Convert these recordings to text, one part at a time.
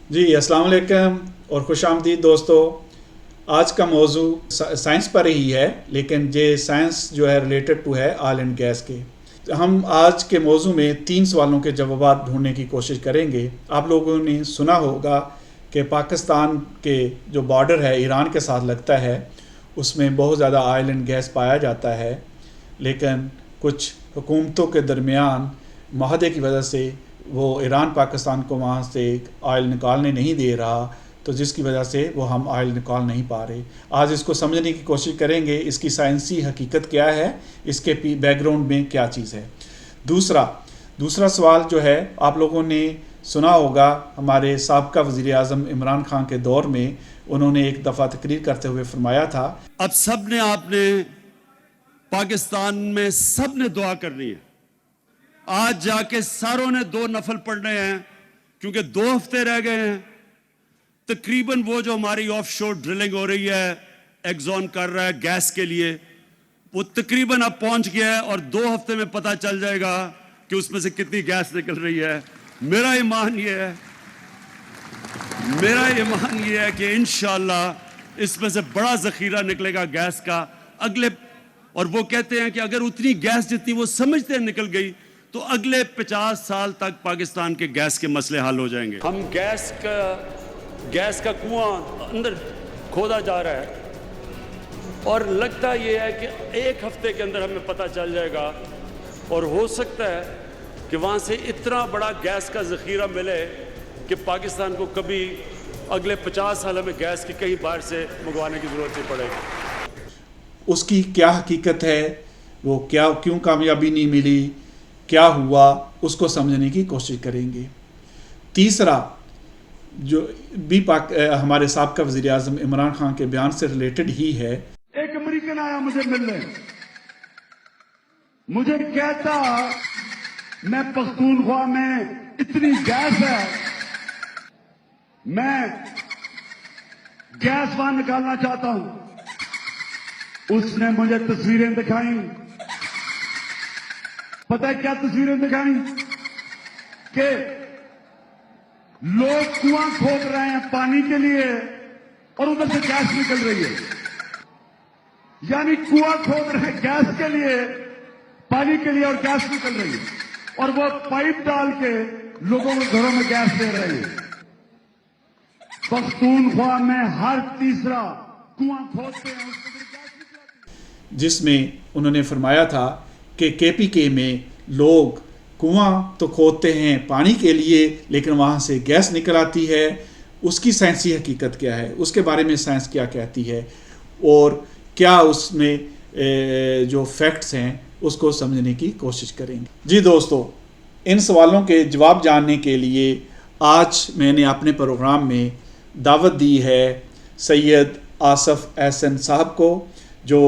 जी, अस्सलाम वालेकुम और खुशामदीद दोस्तों। आज का मौजू साइंस पर ही है, लेकिन ये साइंस जो है रिलेटेड टू है ऑयल एंड गैस के। हम आज के मौजू में 3 सवालों के जवाब ढूंढने की कोशिश करेंगे। आप लोगों ने सुना होगा कि पाकिस्तान के जो बॉर्डर है ईरान के साथ लगता है, उसमें बहुत ज़्यादा ऑयल एंड गैस पाया जाता है, लेकिन कुछ हुकूमतों के दरमियान माहदे की वजह से वो ईरान पाकिस्तान को वहाँ से ऑयल निकालने नहीं दे रहा, तो जिसकी वजह से वो हम ऑयल निकाल नहीं पा रहे। आज इसको समझने की कोशिश करेंगे, इसकी साइंसी हकीकत क्या है, इसके बैकग्राउंड में क्या चीज़ है। दूसरा दूसरा सवाल जो है, आप लोगों ने सुना होगा हमारे साबका वज़ीर आज़म इमरान खान के दौर में उन्होंने एक दफ़ा तकरीर करते हुए फरमाया था। अब सबने आपने पाकिस्तान में सबने दुआ करनी है। आज जाके सारों ने 2 नफल पढ़ने हैं क्योंकि 2 हफ्ते रह गए हैं। तकरीबन वो जो हमारी ऑफशोर ड्रिलिंग हो रही है, एक्सॉन कर रहा है गैस के लिए, वो तकरीबन अब पहुंच गया है और 2 हफ्ते में पता चल जाएगा कि उसमें से कितनी गैस निकल रही है। मेरा ईमान ये है मेरा ईमान ये है कि इंशाल्लाह इसमें से बड़ा जखीरा निकलेगा गैस का अगले। और वो कहते हैं कि अगर उतनी गैस जितनी वो समझते हैं निकल गई तो अगले 50 साल तक पाकिस्तान के गैस के मसले हल हो जाएंगे। हम गैस का कुआं अंदर खोदा जा रहा है और लगता ये है कि 1 हफ्ते के अंदर हमें पता चल जाएगा और हो सकता है कि वहां से इतना बड़ा गैस का जखीरा मिले कि पाकिस्तान को कभी अगले 50 साल में गैस की कहीं बाहर से मंगवाने की जरूरत नहीं पड़ेगी। उसकी क्या हकीकत है, वो क्या क्यों कामयाबी नहीं मिली, क्या हुआ, उसको समझने की कोशिश करेंगे। तीसरा जो भी हमारे साबका वज़ीर आज़म इमरान खान के बयान से रिलेटेड ही है। एक अमेरिकन आया मुझे मिलने, मुझे कहता मैं पख्तूनख्वा में इतनी गैस है, मैं गैस वहां निकालना चाहता हूं। उसने मुझे तस्वीरें दिखाई। पता है क्या तस्वीरें दिखाई? कि लोग कुआं खोद रहे हैं पानी के लिए और उधर से गैस निकल रही है। यानी कुआं खोद रहे हैं गैस के लिए, पानी के लिए, और गैस निकल रही है और वो पाइप डाल के लोगों के घरों में गैस दे रहे हैं। पख्तूनख्वा में हर तीसरा कुआं खोदते हैं, उसमें से गैस निकलती है। जिसमें उन्होंने फरमाया था कि केपीके में लोग कुआं तो खोदते हैं पानी के लिए, लेकिन वहाँ से गैस निकल आती है। उसकी साइंसी हकीकत क्या है, उसके बारे में साइंस क्या कहती है, और क्या उसमें जो फैक्ट्स हैं उसको समझने की कोशिश करेंगे। जी दोस्तों, इन सवालों के जवाब जानने के लिए आज मैंने अपने प्रोग्राम में दावत दी है सैयद आसफ़ एहसन साहब को, जो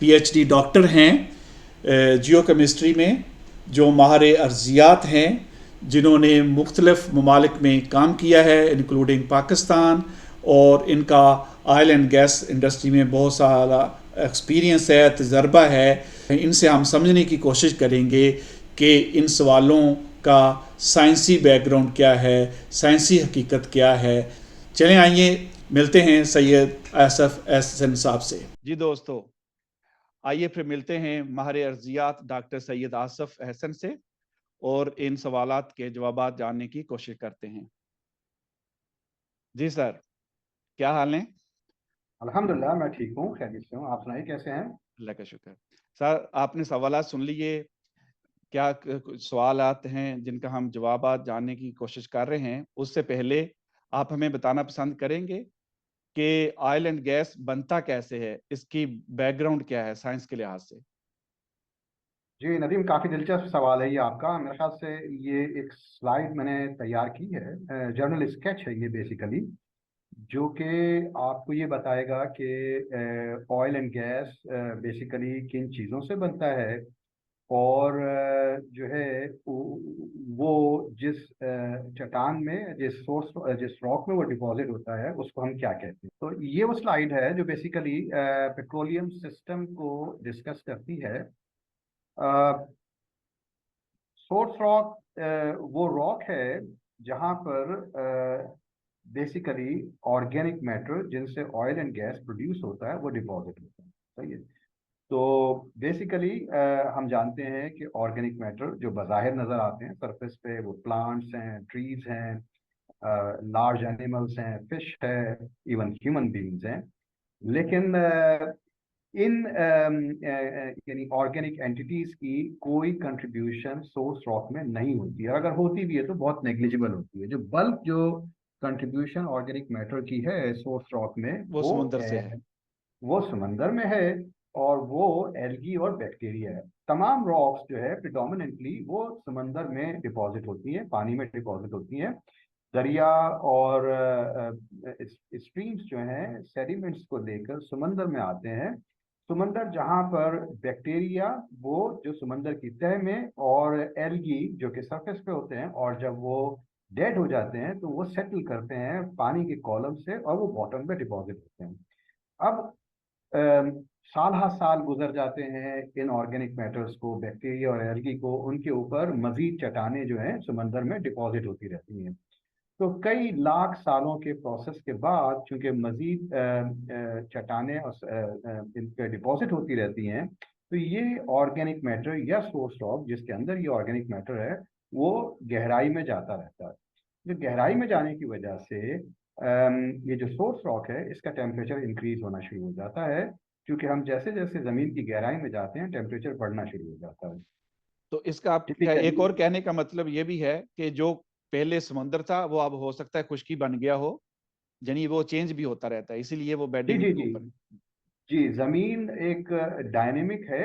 पीएचडी डॉक्टर हैं जियो केमिस्ट्री में, जो माहिर अर्जियात हैं, जिन्होंने मुख्तलिफ़ ममालिक में काम किया है इंक्लूडिंग पाकिस्तान, और इनका ऑयल एंड गैस इंडस्ट्री में बहुत सारा एक्सपीरियंस है, तजर्बा है। इनसे हम समझने की कोशिश करेंगे कि इन सवालों का साइंसी बैकग्राउंड क्या है, साइंसी हकीकत क्या है। चलें आइए मिलते हैं सैयद आसफ़ एहसन साहब से। जी दोस्तों, आइए फिर मिलते हैं माहिर अर्जियात डॉक्टर सैयद आसफ़ एहसन से और इन सवालात के जवाब जानने की कोशिश करते हैं। जी सर, क्या हाल है? अल्हम्दुलिल्लाह मैं ठीक हूँ, खैरियत से हूँ। आप सुनाइए कैसे हैं? अल्लाह का शुक्र। सर, आपने सवालात सुन लिए। क्या कुछ सवालात हैं जिनका हम जवाबात जानने की कोशिश कर रहे हैं? उससे पहले आप हमें बताना पसंद करेंगे कि ऑयल एंड गैस बनता कैसे है? इसकी बैकग्राउंड क्या है साइंस के लिहाज से? जी नदीम, काफ़ी दिलचस्प सवाल है ये आपका। मेरे ख्याल से ये एक स्लाइड मैंने तैयार की है, जर्नल स्केच है ये बेसिकली, जो कि आपको ये बताएगा कि ऑयल एंड गैस बेसिकली किन चीज़ों से बनता है और जो है वो जिस चट्टान में, जिस रॉक में वो डिपॉजिट होता है, उसको हम क्या कहते हैं। तो ये वो स्लाइड है जो बेसिकली पेट्रोलियम सिस्टम को डिस्कस करती है। सोर्स रॉक वो रॉक है जहाँ पर बेसिकली ऑर्गेनिक मैटर जिनसे ऑयल एंड गैस प्रोड्यूस होता है वो डिपॉजिट होता है। सही है। तो बेसिकली हम जानते हैं कि ऑर्गेनिक मैटर जो बज़ाहिर नज़र आते हैं सरफेस पे, वो प्लांट्स हैं, ट्रीज हैं, लार्ज एनिमल्स हैं, फिश है, इवन ह्यूमन बीइंग्स हैं। लेकिन इन यानी ऑर्गेनिक एंटिटीज की कोई कंट्रीब्यूशन सोर्स रॉक में नहीं होती है। अगर होती भी है तो बहुत नेग्लिजिबल होती है। जो कंट्रीब्यूशन ऑर्गेनिक मैटर की है सोर्स रॉक में वो समुंदर से है। वो समंदर में है, और वो एल्गी और बैक्टीरिया है। तमाम रॉक्स जो है प्रिडोमिनेंटली वो समंदर में डिपॉजिट होती हैं, पानी में डिपॉजिट होती हैं। दरिया और स्ट्रीम्स जो हैं सेडिमेंट्स को लेकर समंदर में आते हैं। समंदर जहाँ पर बैक्टीरिया वो जो समंदर की तह में, और एल्गी जो कि सरफेस पे होते हैं, और जब वो डेड हो जाते हैं तो वो सेटल करते हैं पानी के कॉलम से और वो बॉटम पे डिपॉजिट होते हैं। अब अम, साल हर साल गुजर जाते हैं इन ऑर्गेनिक मैटर्स को, बैक्टीरिया और एल्गी को, उनके ऊपर मजीद चट्टानें जो हैं समंदर में डिपॉजिट होती रहती हैं। तो कई लाख सालों के प्रोसेस के बाद चूंकि मजीद चट्टानें और इन पे डिपॉजिट होती रहती हैं, तो ये ऑर्गेनिक मैटर या सोर्स रॉक जिसके अंदर ये ऑर्गेनिक मैटर है वो गहराई में जाता रहता है। जो गहराई में जाने की वजह से ये जो सोर्स रॉक है इसका टेम्परेचर इंक्रीज होना शुरू हो जाता है, क्योंकि हम जैसे जैसे जमीन की गहराई में जाते हैं टेम्परेचर बढ़ना शुरू हो जाता है। तो इसका आपका एक टिपिकली और कहने का मतलब ये भी है कि जो पहले समुद्र था वो अब हो सकता है खुश्की बन गया हो, यानी वो चेंज भी होता रहता है, इसीलिए वो जी बेडिंग जी के जी ऊपर। जी, जमीन एक डायनेमिक है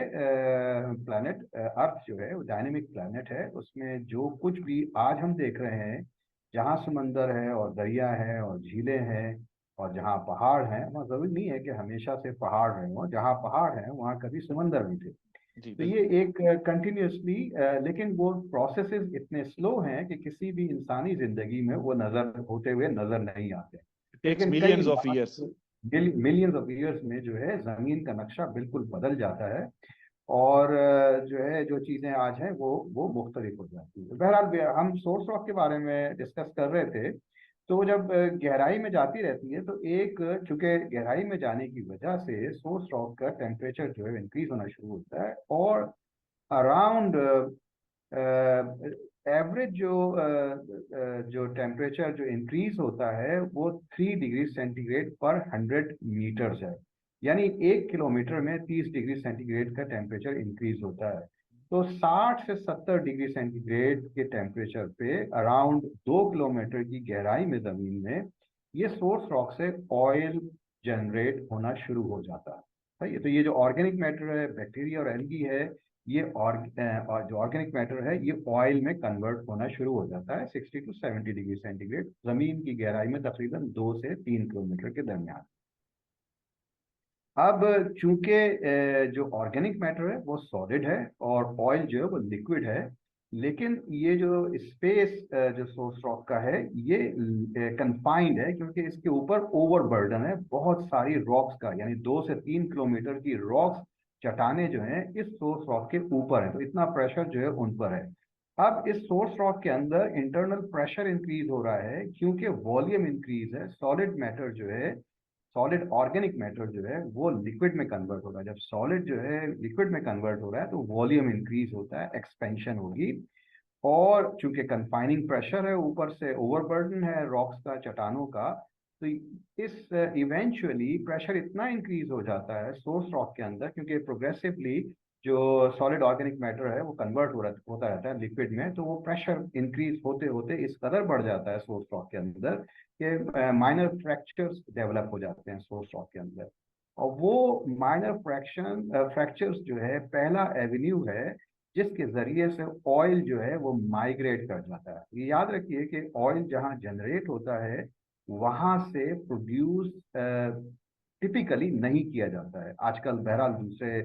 प्लैनेट। अर्थ जो है वो डायनेमिक प्लैनेट है। उसमें जो कुछ भी आज हम देख रहे हैं, जहाँ समंदर है और दरिया है और झीलें हैं और जहाँ पहाड़ हैं, वहाँ जरूरी नहीं है कि हमेशा से पहाड़ रहे हों। जहाँ पहाड़ हैं वहाँ कभी समंदर भी थे। जी तो ये बिल्कुल। एक कंटिन्यूसली, लेकिन वो प्रोसेसेस इतने स्लो हैं कि किसी भी इंसानी जिंदगी में वो नजर होते हुए नजर नहीं आते। टेक्स लेकिन कई millions of lakh years. Millions of years में जो है जमीन का नक्शा बिल्कुल बदल जाता है, और जो है जो चीजें आज हैं वो मुख्तलिफ हो जाती है। बहरहाल हम सोर्स रॉक के बारे में डिस्कस कर रहे थे। तो जब गहराई में जाती रहती है तो एक चूंकि गहराई में जाने की वजह से सोर्स रॉक का टेम्परेचर जो है इंक्रीज होना शुरू होता है, और अराउंड एवरेज जो टेम्परेचर जो इंक्रीज होता है वो 3 डिग्री सेंटीग्रेड पर 100 मीटर्स है। यानी 1 किलोमीटर में 30 डिग्री सेंटीग्रेड का टेम्परेचर इंक्रीज होता है। तो 60 से 70 डिग्री सेंटीग्रेड के टेम्परेचर पे अराउंड 2 किलोमीटर की गहराई में जमीन में ये सोर्स रॉक से ऑयल जनरेट होना शुरू हो जाता है। सही है। तो ये जो ऑर्गेनिक मैटर है, बैक्टीरिया और एल्गी है, ये और जो ऑर्गेनिक मैटर है ये ऑयल में कन्वर्ट होना शुरू हो जाता है 60 टू 70 डिग्री सेंटीग्रेड जमीन की गहराई में, तकरीबन 2 से 3 किलोमीटर के दरमियान। अब चूंकि जो ऑर्गेनिक मैटर है वो सॉलिड है और ऑयल जो है वो लिक्विड है, लेकिन ये जो स्पेस जो सोर्स रॉक का है ये कंफाइंड है, क्योंकि इसके ऊपर ओवरबर्डन है बहुत सारी रॉक्स का। यानी 2 से 3 किलोमीटर की रॉक्स, चट्टाने जो हैं इस सोर्स रॉक के ऊपर है, तो इतना प्रेशर जो है उन पर है। अब इस सोर्स रॉक के अंदर इंटरनल प्रेशर इंक्रीज हो रहा है क्योंकि वॉल्यूम इंक्रीज है। सॉलिड मैटर जो है, सॉलिड ऑर्गेनिक मैटर जो है वो लिक्विड में कन्वर्ट हो रहा है। जब सॉलिड जो है लिक्विड में कन्वर्ट हो रहा है तो वॉल्यूम इंक्रीज होता है, एक्सपेंशन होगी। और चूंकि कंफाइनिंग प्रेशर है, ऊपर से ओवरबर्डन है रॉक्स का, चट्टानों का, तो इस इवेंचुअली प्रेशर इतना इंक्रीज हो जाता है सोर्स रॉक के अंदर, क्योंकि प्रोग्रेसिवली जो सॉलिड ऑर्गेनिक मैटर है वो कन्वर्ट होता रहता है लिक्विड में, तो वो प्रेशर इंक्रीज होते होते इस कदर बढ़ जाता है सोर्स रॉक के अंदर कि माइनर फ्रैक्चर्स डेवलप हो जाते हैं सोर्स रॉक के अंदर। और वो माइनर फ्रैक्चर्स जो है पहला एवेन्यू है जिसके जरिए से ऑयल जो है वो माइग्रेट कर जाता है। ये याद रखिए कि ऑयल जहाँ जनरेट होता है वहां से प्रोड्यूस टिपिकली नहीं किया जाता है। आजकल बहरहाल दूसरे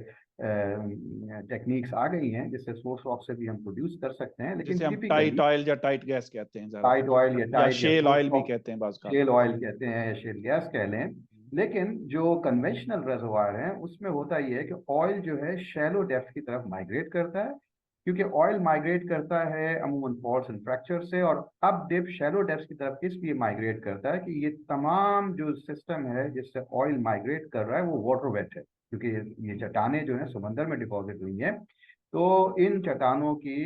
टेक्निक्स आ गई हैं जिससे सोर्स रॉक से भी हम प्रोड्यूस कर सकते हैं, लेकिन जिसे हम टाइट टिपिकली ऑयल या टाइट गैस कहते हैं टाइट ज्यादातर, ऑयल या या टाइट या शेल सोर्स ऑयल भी रॉक, कहते हैं बाज का। शेल ऑयल कहते हैं या शेल गैस कह लें। लेकिन जो कन्वेंशनल रेजर्वायर है उसमें होता ही है कि ऑयल जो है शैलो डेप्थ की तरफ माइग्रेट करता है, क्योंकि ऑयल माइग्रेट करता है अमूमन फॉल्स एंड फ्रैक्चर से, और अब डिप शैलो डेप्थ की तरफ इसलिए माइग्रेट करता है कि ये तमाम जो सिस्टम है जिससे ऑयल माइग्रेट कर रहा है वो वाटर वेट है, क्योंकि ये चट्टानें जो है समंदर में डिपॉजिट हुई हैं। तो इन चट्टानों की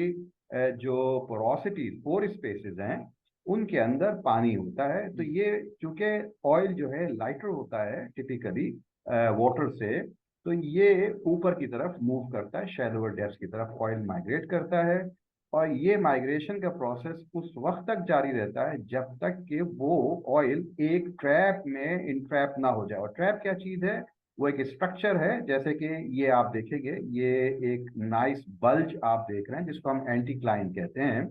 जो पोरोसिटी पोर स्पेसेस हैं उनके अंदर पानी होता है। तो ये चूंकि ऑयल जो है लाइटर होता है टिपिकली वाटर से, तो ये ऊपर की तरफ मूव करता है, शैलोअर डेप्थ की तरफ ऑयल माइग्रेट करता है। और ये माइग्रेशन का प्रोसेस उस वक्त तक जारी रहता है जब तक कि वो ऑयल एक ट्रैप में इंट्रैप ना हो जाए। और ट्रैप क्या चीज़ है? वो एक स्ट्रक्चर है, जैसे कि ये आप देखेंगे, ये एक नाइस बल्ज आप देख रहे हैं जिसको हम एंटीक्लाइन कहते हैं।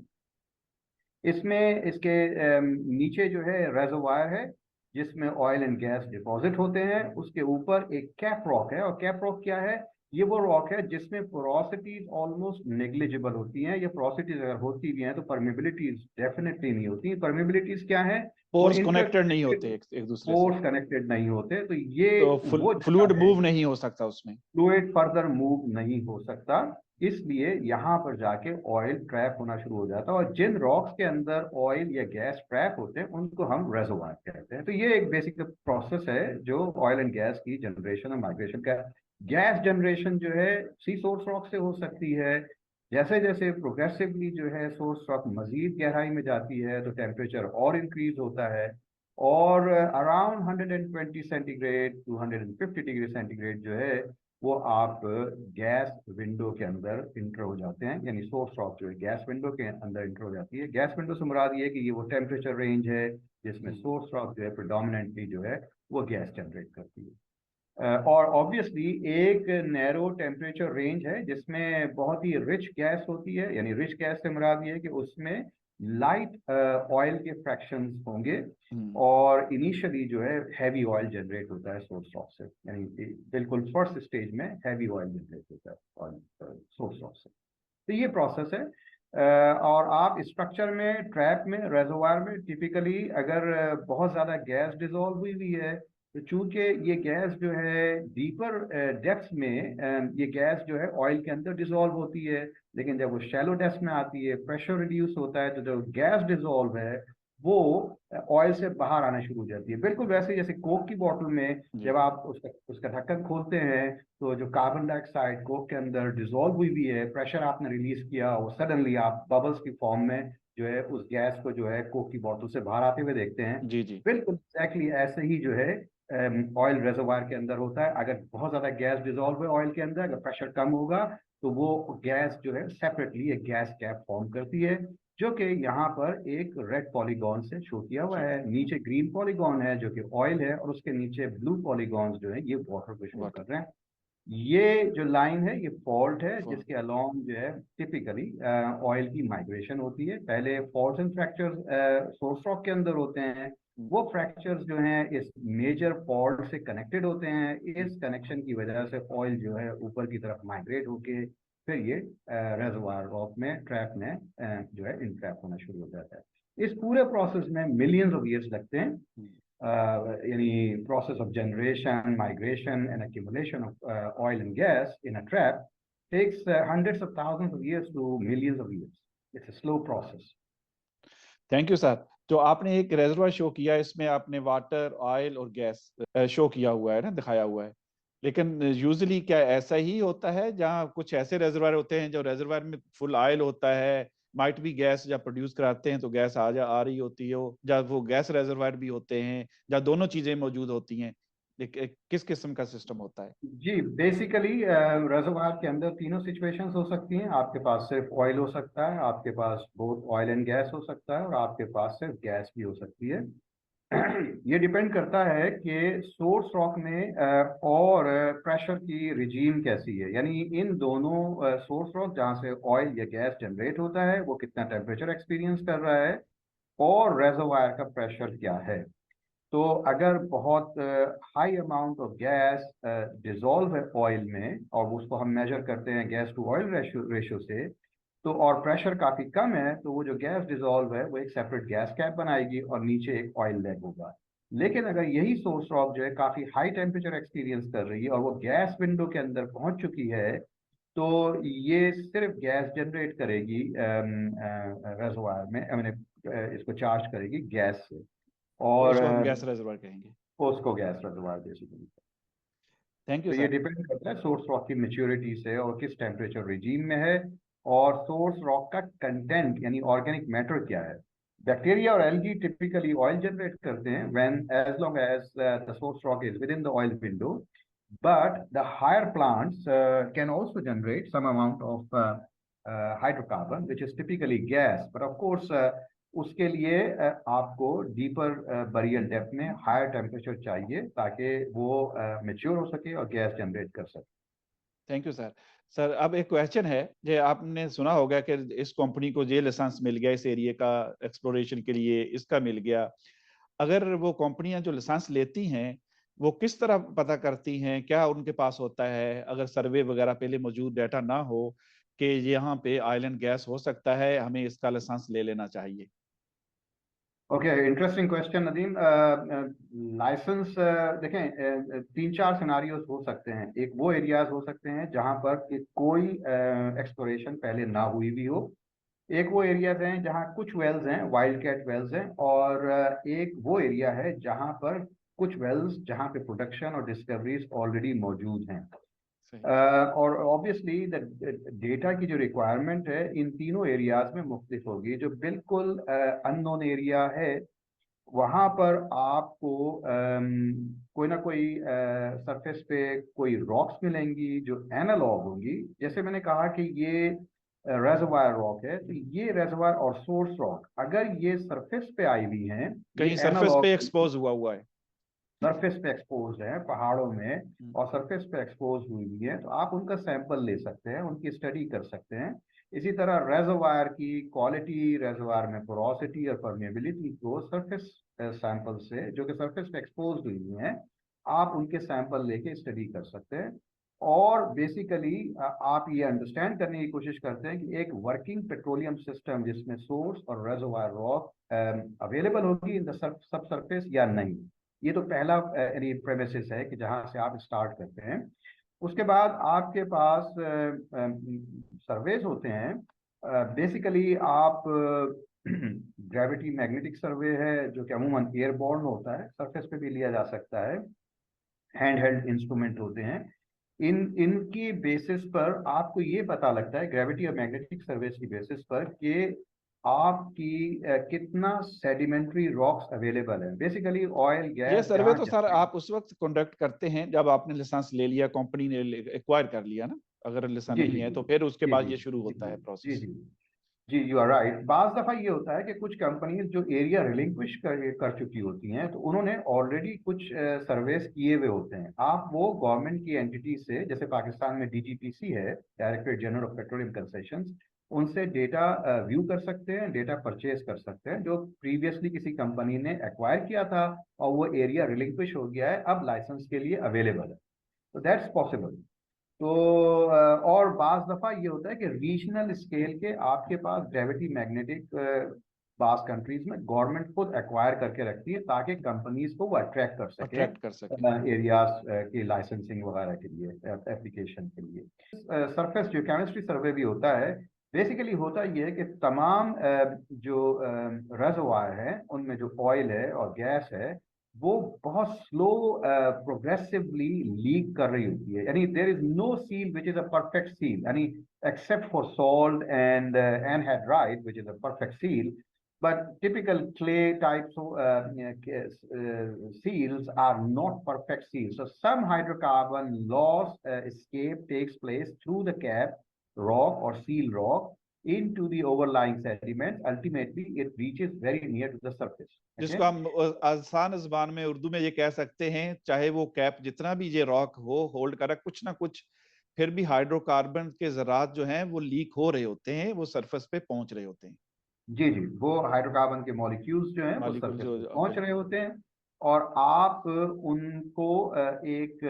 इसमें इसके नीचे जो है रेजोवायर है जिसमें ऑयल एंड गैस डिपॉजिट होते हैं। उसके ऊपर एक कैप रॉक है, और कैप रॉक क्या है? ये वो रॉक है जिसमें पोरोसिटीज ऑलमोस्ट नेग्लिजिबल होती हैं। ये पोरोसिटीज अगर होती भी हैं तो परमेबिलिटीज डेफिनेटली नहीं होती। परमेबिलिटीज क्या है? पोर्स कनेक्टेड नहीं होते एक दूसरे से, पोर्स कनेक्टेड नहीं होते। तो ये तो वो फ्लूइड मूव नहीं हो सकता उसमें, फ्लूइड फर्दर मूव नहीं हो सकता, इसलिए यहाँ पर जाके ऑयल ट्रैप होना शुरू हो जाता है। और जिन रॉक्स के अंदर ऑयल या गैस ट्रैप होते हैं उनको हम रेजोवायर कहते हैं। तो ये एक बेसिक प्रोसेस है जो ऑयल एंड गैस की जनरेशन और माइग्रेशन का। गैस जनरेशन जो है सी सोर्स रॉक से हो सकती है। जैसे जैसे प्रोग्रेसिवली जो है सोर्स रॉक मजीद गहराई में जाती है तो टेम्परेचर और इंक्रीज होता है, और around 120 centigrade to 150 degree centigrade जो है वो आप गैस विंडो के अंदर इंटर हो जाते हैं। यानी सोर्स रॉक जो है गैस विंडो के अंदर इंटर हो जाती है। गैस विंडो से मुराद ये है कि ये वो टेम्परेचर रेंज है जिसमें सोर्स रॉक जो है प्रिडोमिनेंटली जो है वो गैस जनरेट करती है। और ऑब्वियसली एक नैरो टेम्परेचर रेंज है जिसमें बहुत ही रिच गैस होती है। यानी रिच गैस से मुराद ये है कि उसमें लाइट ऑयल के फ्रैक्शंस होंगे, और इनिशियली जो है हैवी ऑयल जनरेट होता है सोर्स रॉक से। यानी बिल्कुल फर्स्ट स्टेज में हैवी ऑयल जनरेट होता है ऑयल सोर्स रॉक से। तो ये प्रोसेस है। और आप स्ट्रक्चर में, ट्रैप में, रेजोवायर में टिपिकली अगर बहुत ज़्यादा गैस डिजोल्व हुई है तो चूंकि ये गैस जो है डीपर डेप्थ में ये गैस जो है ऑयल के अंदर डिजोल्व होती है, लेकिन जब वो शैलो डेप्थ में आती है प्रेशर रिड्यूस होता है तो जो गैस डिजोल्व है वो ऑयल से बाहर आना शुरू हो जाती है। बिल्कुल वैसे जैसे कोक की बोतल में जब आप उसका ढक्कन खोलते हैं तो जो कार्बन डाइऑक्साइड कोक के अंदर डिजोल्व हुई भी है, प्रेशर आपने रिलीज किया और सडनली आप बबल्स की फॉर्म में जो है उस गैस को जो है कोक की बोतल से बाहर आते हुए देखते हैं। जी जी, बिल्कुल एक्जैक्टली ऐसे ही जो है ऑयल रेजोवायर के अंदर होता है। अगर बहुत ज्यादा गैस डिजोल्व है ऑयल के अंदर, अगर प्रेशर कम होगा तो वो गैस जो है सेपरेटली एक गैस कैप फॉर्म करती है, जो कि यहाँ पर एक रेड पॉलीगॉन से शो किया हुआ है। नीचे ग्रीन पॉलीगॉन है जो कि ऑयल है, और उसके नीचे ब्लू पॉलीगॉन्स जो है ये वाटर को शो कर रहे हैं। ये जो लाइन है ये फॉल्ट है जिसके अलोंग जो है टिपिकली ऑयल की माइग्रेशन होती है। पहले fault and fractures source rock के अंदर होते हैं, वो फ्रैक्चर्स जो हैं इस मेजर फॉल्ट से कनेक्टेड होते हैं। इस कनेक्शन की वजह से ऑयल जो है ऊपर की तरफ माइग्रेट होके फिर ये रेजोवायर रॉक में ट्रैप में जो है इनट्रैप होना शुरू हो जाता है। इस पूरे प्रोसेस में मिलियंस ऑफ ईयर्स लगते हैं। यानी process of generation, migration and accumulation of oil and gas in a trap takes hundreds of thousands of years to millions of years. It's a slow process. Thank you sir. जो आपने एक reservoir show किया इसमें आपने water, oil और gas show किया हुआ है ना, दिखाया हुआ है, लेकिन यूजुअली क्या ऐसा ही होता है जहाँ कुछ ऐसे रेजर्वायर होते हैं जो रेजर्वायर में फुल ऑयल होता है, माइट भी गैस जब प्रोड्यूस कराते हैं तो गैस आ रही होती है, जब वो गैस रेजर्वायर भी होते हैं जहाँ दोनों चीजें मौजूद होती हैं, किस किस्म का सिस्टम होता है? जी बेसिकली रेजर्वायर के अंदर तीनों सिचुएशंस हो सकती हैं। आपके पास सिर्फ ऑयल हो सकता है, आपके पास बोथ ऑयल एंड गैस हो सकता है, और आपके पास सिर्फ गैस भी हो सकती है। ये डिपेंड करता है कि सोर्स रॉक में और प्रेशर की रिजीम कैसी है। यानी इन दोनों सोर्स रॉक जहाँ से ऑयल या गैस जनरेट होता है वो कितना टेम्परेचर एक्सपीरियंस कर रहा है, और रेजर्वायर का प्रेशर क्या है। तो अगर बहुत high amount of gas dissolve है ऑयल में, और उसको हम मेजर करते हैं गैस टू ऑयल रेशियो से, तो और प्रेशर काफी कम है तो वो जो गैस डिजोल्व है वो एक सेपरेट गैस कैप बनाएगी और नीचे एक ऑयल लेग होगा। लेकिन अगर यही सोर्स रॉक जो है काफी हाई टेम्परेचर एक्सपीरियंस कर रही है और वो गैस विंडो के अंदर पहुंच चुकी है, तो ये सिर्फ गैस जनरेट करेगी रेजर्वायर में, मैंने इसको चार्ज करेगी गैस से, तो और इसको हम गैस रेजर्वायर कहेंगे। उसको gas reservoir basically. Thank you तो ये सर। डिपेंड करता है सोर्स रॉक की मेच्योरिटी से और किस टेम्परेचर रिजीम में है, और सोर्स रॉक का कंटेंट यानी ऑर्गेनिक मैटर क्या है। बैक्टीरिया और एल्गी टिपिकली ऑयल जनरेट करते हैं when as long as the source rock is within the oil window, but the higher plants can also generate some amount of hydrocarbon, which is typically gas. But of course, उसके लिए आपको deeper burial depth में higher temperature चाहिए ताकि वो mature हो सके और गैस जनरेट कर सके। Thank you sir. सर अब एक क्वेश्चन है, जो आपने सुना होगा कि इस कंपनी को जे लाइसेंस मिल गया इस एरिया का एक्सप्लोरेशन के लिए, इसका मिल गया। अगर वो कंपनियां जो लाइसेंस लेती हैं वो किस तरह पता करती हैं, क्या उनके पास होता है अगर सर्वे वगैरह पहले मौजूद डाटा ना हो कि यहाँ पे ऑयल एंड गैस हो सकता है, हमें इसका लाइसेंस ले लेना चाहिए? Okay, interesting question Nadeem. License देखें, तीन चार सिनारियोज हो सकते हैं। एक वो एरियाज हो सकते हैं जहां पर कि कोई एक्सप्लोरेशन पहले ना हुई भी हो। एक वो एरियाज हैं जहां कुछ वेल्स हैं, वाइल्ड कैट वेल्स हैं, और एक वो एरिया है जहां पर कुछ वेल्स जहां पे प्रोडक्शन और डिस्कवरीज ऑलरेडी मौजूद हैं। और ऑब्वियसली डेटा की जो रिक्वायरमेंट है इन तीनों एरियाज में मुख्तलिफ होगी। जो बिल्कुल अननोन एरिया है वहां पर आपको कोई ना कोई सरफेस पे कोई रॉक्स मिलेंगी जो एनालॉग होंगी। जैसे मैंने कहा कि ये रेजर्वायर रॉक है, तो ये रेजर्वायर और सोर्स रॉक अगर ये सरफेस पे आई हुई हैं, ये कहीं सरफेस एनालॉग पे एक्सपोज हुआ है, सरफेस पे एक्सपोज है पहाड़ों में और सरफेस पे एक्सपोज हुई हुई है, तो आप उनका सैंपल ले सकते हैं, उनकी स्टडी कर सकते हैं। इसी तरह रेजर्वायर की क्वालिटी, रेजर्वायर में पोरोसिटी और परमेबिलिटी को सरफेस सैंपल से, जो कि सरफेस पे एक्सपोज हुई हुई हैं, आप उनके सैंपल लेके स्टडी कर सकते हैं। और बेसिकली आप ये अंडरस्टैंड करने की कोशिश करते हैं कि एक वर्किंग पेट्रोलियम सिस्टम जिसमें सोर्स और रेजर्वायर रॉक अवेलेबल होगी इन द सब सरफेस या नहीं। ये तो पहला यानी प्रेमिसिस है कि जहां से आप स्टार्ट करते हैं। उसके बाद आपके पास सर्वेज होते हैं। बेसिकली आप ग्रेविटी मैग्नेटिक सर्वे है जो कि अमूमन एयरबॉर्न होता है, सरफेस पे भी लिया जा सकता है। हैंड हेल्ड इंस्ट्रूमेंट होते हैं। इनकी बेसिस पर आपको ये पता लगता है, ग्रेविटी और मैग्नेटिक सर्वेस की बेसिस पर, कि आपकी कितना सेडिमेंट्री रॉक्स अवेलेबल है। बेसिकली ऑयल ये गैस सर्वे जहाँ तो सर आप उस वक्त कंडक्ट करते हैं जब आपने लाइसेंस ले लिया, कंपनी ने एक्वायर कर लिया ना। अगर लाइसेंस जी नहीं जी है जी तो फिर उसके जी बाद जी ये शुरू जी होता है जी प्रोसेस। जी जी, यू आर राइट। बाज दफा ये होता है कि कुछ कंपनीज जो एरिया रिलिंक्विश कर चुकी होती हैं, तो उन्होंने ऑलरेडी कुछ सर्वेस किए हुए होते हैं। आप वो गवर्नमेंट की एंटिटी से, जैसे पाकिस्तान में डीजीपीसी है, directorate general of petroleum concessions, उनसे डेटा व्यू कर सकते हैं, डेटा परचेज कर सकते हैं जो प्रीवियसली किसी कंपनी ने एक्वायर किया था और वो एरिया रिलिंक्विश हो गया है, अब लाइसेंस के लिए अवेलेबल है। तो दैट्स पॉसिबल। तो और बाज दफा ये होता है कि रीजनल स्केल के आपके पास ग्रेविटी मैग्नेटिक बास कंट्रीज में गवर्नमेंट खुद एक्वायर करके रखती है ताकि कंपनीज को वो अट्रैक्ट कर सके अट्रैक्ट कर सके। एरियाज की लाइसेंसिंग वगैरह के लिए, एप्लीकेशन के लिए। सरफेस जो केमिस्ट्री सर्वे भी होता है, बेसिकली होता ये है कि तमाम जो रेजर्वायर है उनमें जो ऑयल है और गैस है वो बहुत स्लो प्रोग्रेसिवली लीक कर रही होती है। यानी there is no seal which is a perfect seal, यानी except for salt and anhydride which is a perfect seal, but typical clay types seals are not perfect seals. So some hydrocarbon loss escape takes place through the cap rock or seal rock into the overlying sediments. Ultimately, it reaches very near to the surface. जिसको हम आसान ज़बान में उर्दू में ये कह सकते हैं, चाहे वो कैप जितना भी ये रॉक हो होल्ड करा कुछ ना कुछ, फिर भी हाइड्रोकार्बन के ज़रात जो हैं वो लीक हो रहे होते हैं, वो सरफेस पे पहुंच रहे होते हैं। जी जी, वो हाइड्रोकार्बन के मॉलिक्यूल्स जो हैं वो मॉलिक्यूल सरफेस जो पे पहुंच रहे होते हैं, और आप उनको एक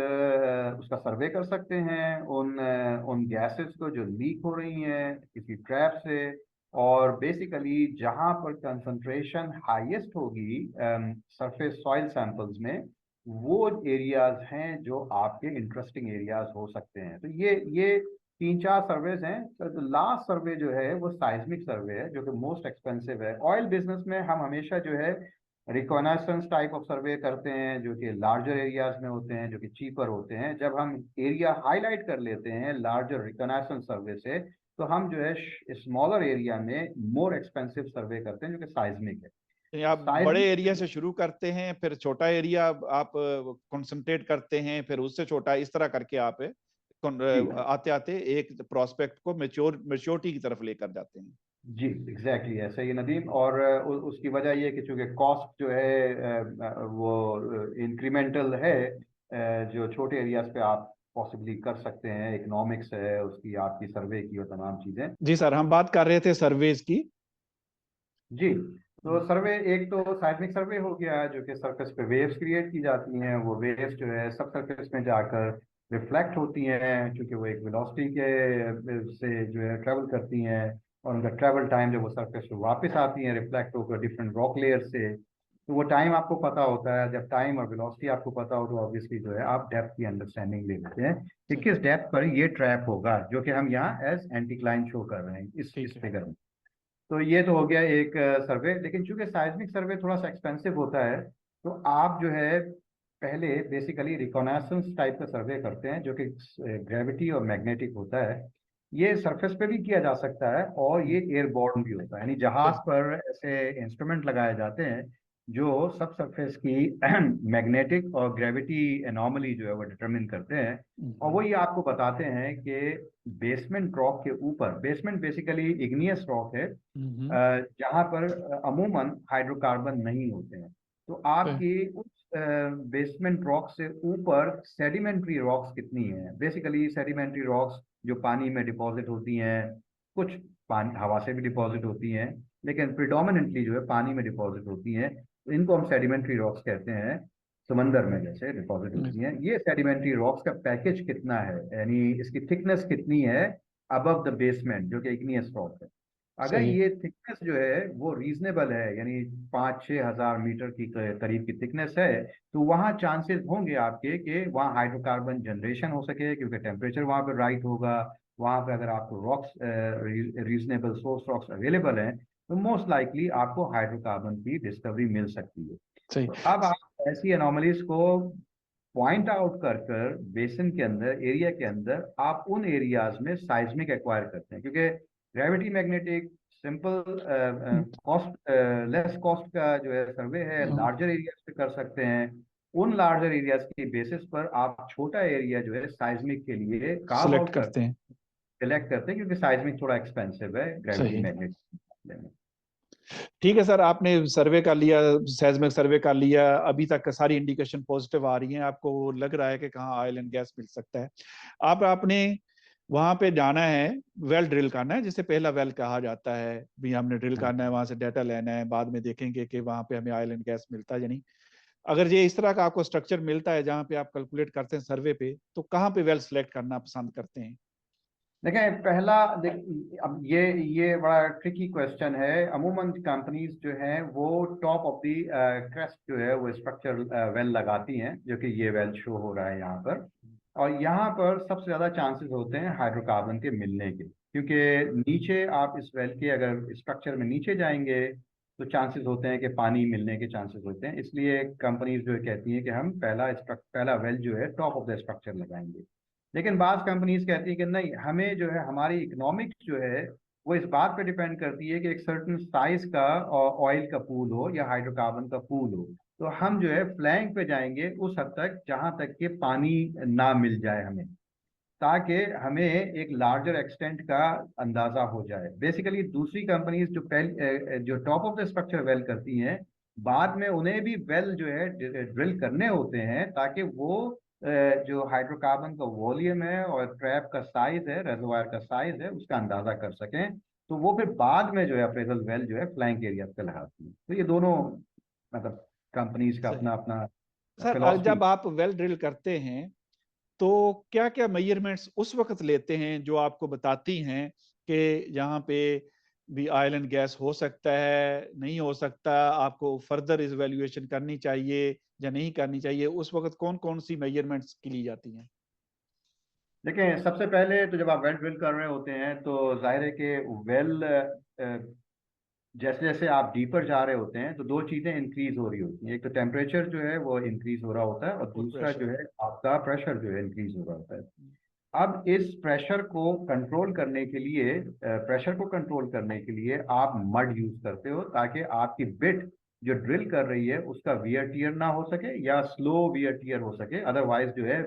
उसका सर्वे कर सकते हैं, उन गैसेस को जो लीक हो रही हैं किसी ट्रैप से। और बेसिकली जहां पर कंसंट्रेशन हाईएस्ट होगी सरफेस सॉइल सैंपल्स में, वो एरियाज हैं जो आपके इंटरेस्टिंग एरियाज हो सकते हैं। तो ये 3-4 सर्वेज हैं। तो लास्ट सर्वे जो है वो साइज्मिक सर्वे है, जो कि मोस्ट एक्सपेंसिव है। ऑयल बिजनेस में हम हमेशा जो है रिकॉनाइसेंस टाइप ऑफ सर्वे करते हैं, जो कि लार्जर एरियाज में होते हैं, जो कि चीपर होते हैं। जब हम एरिया हाईलाइट कर लेते हैं लार्जर रिकॉनाइसेंस सर्वे से, तो हम जो है स्मॉलर एरिया में मोर एक्सपेंसिव सर्वे करते हैं, जो कि साइज्मिक है। यानी आप बड़े साइज्मिक एरिया से शुरू करते हैं, फिर छोटा एरिया आप कंसंट्रेट करते हैं, फिर उससे छोटा, इस तरह करके आप जी आते आते एक प्रोस्पेक्ट को मैच्योरिटी की तरफ लेकर जाते हैं। जी एग्जैक्टली ऐसा ही नदीम। और उसकी वजह ये है कि चूंकि कॉस्ट जो है वो इंक्रीमेंटल है, जो छोटे एरियाज पे आप पॉसिबली कर सकते हैं, इकोनॉमिक्स है उसकी, आपकी सर्वे की और तमाम चीजें। जी सर, हम बात कर रहे थे सर्वेज की। जी, तो सर्वे एक तो साइस्मिक सर्वे हो गया, जो कि सरफेस पे वेव्स क्रिएट की जाती हैं। वो वेव्स जो है सब सरफेस में जाकर रिफ्लेक्ट होती हैं, क्योंकि वो एक वेलोसिटी के से जो है ट्रेवल करती हैं, और उनका ट्रेवल टाइम जब वो सरफेस पे वापस आती हैं रिफ्लेक्ट होकर डिफरेंट रॉक लेयर से, तो वो टाइम आपको पता होता है। जब टाइम और वेलोसिटी आपको पता हो, तो ऑब्वियसली जो है आप डेप्थ की अंडरस्टैंडिंग ले लेते हैं कि किस डेप्थ पर ये ट्रैप होगा, जो कि हम यहाँ एज एंटीक्लाइन शो कर रहे हैं इस ठीक है। फिगर में। तो ये तो हो गया एक सर्वे। लेकिन चूंकि साइज्मिक सर्वे थोड़ा सा एक्सपेंसिव होता है, तो आप जो है पहले बेसिकली रिकॉनाइसेंस टाइप का सर्वे करते हैं, जो कि ग्रेविटी और मैग्नेटिक होता है। ये सरफेस पे भी किया जा सकता है, और ये एयरबॉर्न भी होता है, यानी जहाज पर ऐसे इंस्ट्रूमेंट लगाए जाते हैं जो सब सरफेस की मैग्नेटिक और ग्रेविटी एनॉमली जो है वो डिटरमिन करते हैं। और वो ये आपको बताते हैं कि बेसमेंट रॉक के ऊपर, बेसमेंट बेसिकली इग्नियस रॉक है, जहां पर अमूमन हाइड्रोकार्बन नहीं होते हैं। तो आपकी उस बेसमेंट रॉक से ऊपर सेडिमेंट्री रॉक्स कितनी हैं। बेसिकली सेडिमेंट्री रॉक्स जो पानी में डिपॉजिट होती हैं, कुछ पानी हवा से भी डिपॉजिट होती हैं, लेकिन प्रिडोमिनेंटली जो है पानी में डिपॉजिट होती हैं, तो इनको हम सेडिमेंट्री रॉक्स कहते हैं। समंदर में जैसे डिपॉजिट होती हैं ये सेडिमेंट्री रॉक्स का पैकेज कितना है, यानी इसकी थिकनेस कितनी है अबव द बेसमेंट, जो कि इग्नियस रॉक है। अगर सही। ये थिकनेस जो है वो रीजनेबल है, यानी 5-6 हज़ार मीटर की करीब की थिकनेस है, तो वहाँ चांसेस होंगे आपके कि वहाँ हाइड्रोकार्बन जनरेशन हो सके, क्योंकि टेम्परेचर वहाँ पर राइट होगा। वहाँ पे अगर आपको rocks, reasonable source rocks available हैं, तो मोस्ट लाइकली आपको हाइड्रोकार्बन की डिस्कवरी मिल सकती है। सही। तो अब आप ऐसी एनोमलीज को पॉइंट आउट कर कर बेसिन के अंदर, एरिया के अंदर, आप उन एरियाज में साइज्मिक एक्वायर करते हैं, क्योंकि gravity magnetic simple cost, less cost का जो है सर्वे है, लार्जर एरियाज पे कर सकते हैं। उन लार्जर एरियाज की बेसिस पर आप छोटा एरिया जो है साइज्मिक के लिए कार्व सिलेक्ट आउट कर करते हैं। सिलेक्ट करते हैं, क्योंकि साइज्मिक थोड़ा एक्सपेंसिव है ग्रेविटी सही। मैग्नेटिक। ठीक है सर, आपने सर्वे कर लिया, सेismic सर्वे कर लिया, अभी तक सारी इंडिकेशन पॉजिटिव आ रही हैं, आपको लग रहा है कि कहाँ ऑयल एंड गैस मिल सकता है। आप आपने वहां पे जाना है, वेल ड्रिल करना है, जिसे पहला वेल कहा जाता है, भी हमने ड्रिल करना है, वहां से डाटा लेना है, बाद में देखेंगे कि वहां पे हमें ऑयल एंड गैस मिलता है या नहीं। अगर ये इस तरह का आपको स्ट्रक्चर मिलता है जहाँ पे आप कैलकुलेट करते हैं सर्वे पे, तो कहाँ पे वेल सेलेक्ट करना पसंद करते हैं? देखें पहला अब ये बड़ा ट्रिकी क्वेश्चन है। अमूमन कंपनीज जो हैं वो टॉप ऑफ दी क्रेस्ट जो है वो स्ट्रक्चर वेल लगाती हैं, जो कि ये वेल शो हो रहा है यहाँ पर। और यहाँ पर सबसे ज्यादा चांसेस होते हैं हाइड्रोकार्बन के मिलने के, क्योंकि नीचे आप इस वेल के अगर स्ट्रक्चर में नीचे जाएंगे, तो चांसेस होते हैं कि पानी मिलने के चांसेस होते हैं। इसलिए कंपनीज जो है कहती हैं कि हम पहला वेल जो है टॉप ऑफ द स्ट्रक्चर लगाएंगे। लेकिन बाज कंपनीज कहती है कि नहीं, हमें जो है हमारी इकोनॉमिक्स जो है वो इस बात पे डिपेंड करती है कि एक सर्टन साइज का ऑयल का पूल हो या हाइड्रोकार्बन का पूल हो। तो हम जो है फ्लैंक पे जाएंगे उस हद तक जहां तक कि पानी ना मिल जाए हमें, ताकि हमें एक लार्जर एक्सटेंट का अंदाजा हो जाए। बेसिकली दूसरी कंपनीज जो जो top of the structure well करती हैं, बाद में उन्हें भी वेल जो है ड्रिल करने होते हैं, ताकि वो जो हाइड्रोकार्बन का वॉल्यूम है और ट्रैप का साइज है, रेजर्वायर का साइज है, उसका अंदाजा कर सकें। तो वो फिर बाद में जो है अप्रेजल वेल जो है फ्लैंक एरिया पे लगाती है। तो ये दोनों मतलब कंपनीज का अपना सही। अपना सर, फिलॉसफी। जब आप वेल ड्रिल करते हैं तो क्या क्या मेजरमेंट्स उस वक्त लेते हैं जो आपको बताती हैं कि यहाँ पे भी ऑयल एंड गैस हो सकता है, नहीं हो सकता, आपको फर्दर इवैल्यूएशन करनी चाहिए या नहीं करनी चाहिए? उस वक्त कौन कौन सी मेजरमेंट्स की ली जाती हैं? देखिए, सबसे पहले तो जब आप वेल ड्रिल कर रहे होते हैं तो जाहिर है कि वेल जैसे जैसे आप डीपर जा रहे होते हैं तो दो चीजें इंक्रीज हो रही होती हैं। एक तो टेम्परेचर जो है वो इंक्रीज हो रहा होता है, और और दूसरा जो प्रेशर। है आपका प्रेशर जो है इंक्रीज हो रहा होता है। अब इस प्रेशर को कंट्रोल करने के लिए आप मड यूज करते हो, ताकि आपकी बिट जो ड्रिल कर रही है उसका वियर टियर ना हो सके या स्लो वियर टियर हो सके। अदरवाइज जो है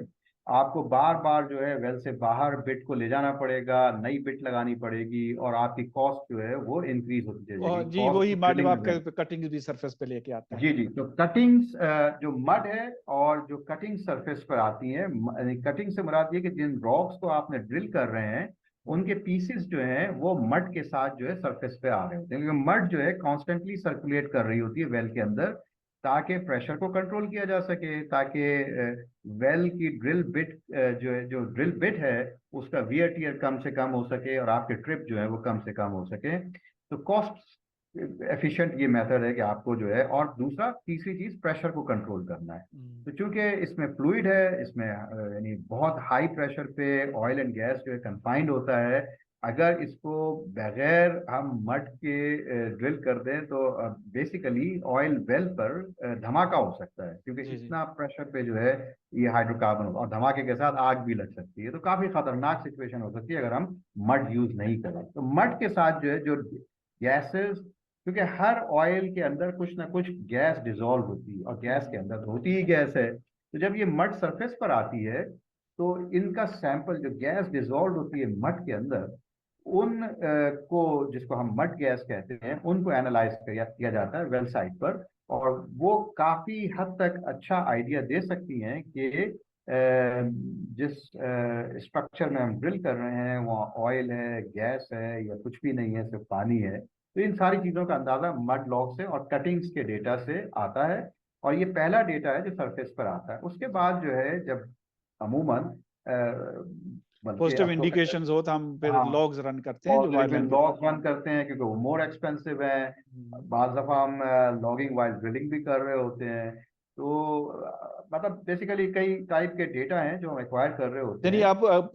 आपको बार बार जो है वेल से बाहर बिट को ले जाना पड़ेगा, नई बिट लगानी पड़ेगी, और आपकी कॉस्ट जो है वो इंक्रीज होती जाएगी, और जी कॉस्ट वही ऑफ मड ड्रिलिंग आपका कटिंग भी सरफेस पे लेके आता है। जी जी। तो कटिंग्स जो मड है और जो कटिंग सरफेस पर आती है, कटिंग से मुराद ये कि जिन रॉक्स को आपने ड्रिल कर रहे हैं उनके पीसेस जो हैं वो मड के साथ जो है सरफेस पे आ रहे होते हैं, क्योंकि मड जो है कॉन्स्टेंटली सर्कुलेट कर रही होती है वेल के अंदर, ताकि प्रेशर को कंट्रोल किया जा सके, ताकि वेल की ड्रिल बिट जो ड्रिल बिट है उसका वियर टियर कम से कम हो सके और आपके ट्रिप जो है वो कम से कम हो सके। तो कॉस्ट एफिशिएंट ये मेथड है कि आपको जो है, और दूसरा तीसरी चीज प्रेशर को कंट्रोल करना है। तो चूंकि इसमें फ्लूइड है, इसमें यानी बहुत हाई प्रेशर पे ऑयल एंड गैस जो है कंफाइंड होता है, अगर इसको बगैर हम मड के ड्रिल कर दें तो बेसिकली ऑयल वेल पर धमाका हो सकता है, क्योंकि जी जी। इतना प्रेशर पे जो है ये हाइड्रोकार्बन, और धमाके के साथ आग भी लग सकती है। तो काफी खतरनाक सिचुएशन हो सकती है अगर हम मड यूज नहीं करें। तो मड के साथ जो है जो गैसेस, क्योंकि हर ऑयल के अंदर कुछ ना कुछ गैस डिजोल्व होती है, और गैस के अंदर तो होती ही गैस है। तो जब ये मड सरफेस पर आती है तो इनका सैंपल जो गैस डिजोल्व होती है मड के अंदर, उन को, जिसको हम मड गैस कहते हैं, उनको एनालाइज किया जाता है वेल साइट पर, और वो काफी हद तक अच्छा आइडिया दे सकती हैं कि जिस स्ट्रक्चर में हम ड्रिल कर रहे हैं वहाँ ऑयल है, गैस है, या कुछ भी नहीं है, सिर्फ पानी है। तो इन सारी चीजों का अंदाजा मड लॉग से और कटिंग्स के डेटा से आता है, और ये पहला डेटा है जो सरफेस पर आता है। उसके बाद जो है जब अमूमन बल्कि पॉजिटिव अब तो इंडिकेशंस हो तो हम फिर हाँ, लॉग्स रन करते हैं जो और फिर वायरलैंड के लॉग थ्रू। रन करते हैं क्योंकि वो मोर एक्सपेंसिव है। बाज दफा हम लॉगिंग वाइल ड्रिलिंग भी कर रहे होते हैं। तो मतलब बेसिकली कई टाइप के डेटा हैं जो हम एक्वायर कर रहे होते यानी हैं।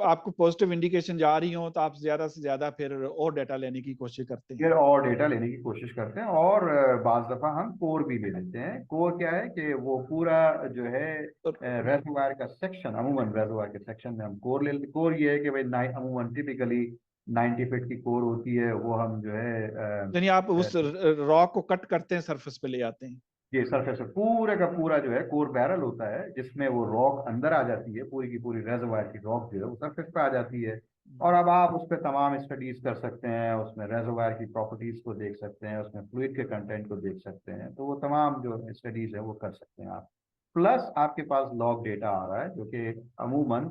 आपको पॉजिटिव इंडिकेशन जा रही हो तो आप ज्यादा से ज्यादा फिर और डेटा लेने की कोशिश करते हैं। फिर और डेटा लेने की कोशिश करते हैं, और बाज दफा हम कोर भी ले लेते हैं। कोर क्या है कि वो पूरा जो है तो रेजोवायर का सेक्शन, अमूमन रेजोवायर के सेक्शन में हम कोर ले लेते। कोर ये है कि भाई अमूमन टिपिकली 90 फीट की कोर होती है, वो हम जो है यानी आप उस रॉक को कट करते हैं, सरफेस पे ले आते हैं। ये सरफेस पे पूरा का पूरा जो है कोर बैरल होता है, जिसमें वो रॉक अंदर आ जाती है, पूरी की पूरी रेजोवायर की रॉक जो है वो सरफेस पे आ जाती है। और अब आप उस पर तमाम स्टडीज कर सकते हैं, उसमें रेजोवायर की प्रॉपर्टीज को देख सकते हैं, उसमें फ्लूइड के कंटेंट को देख सकते हैं। तो वो तमाम जो स्टडीज है वो कर सकते हैं आप। प्लस आपके पास लॉग डेटा आ रहा है जो कि अमूमन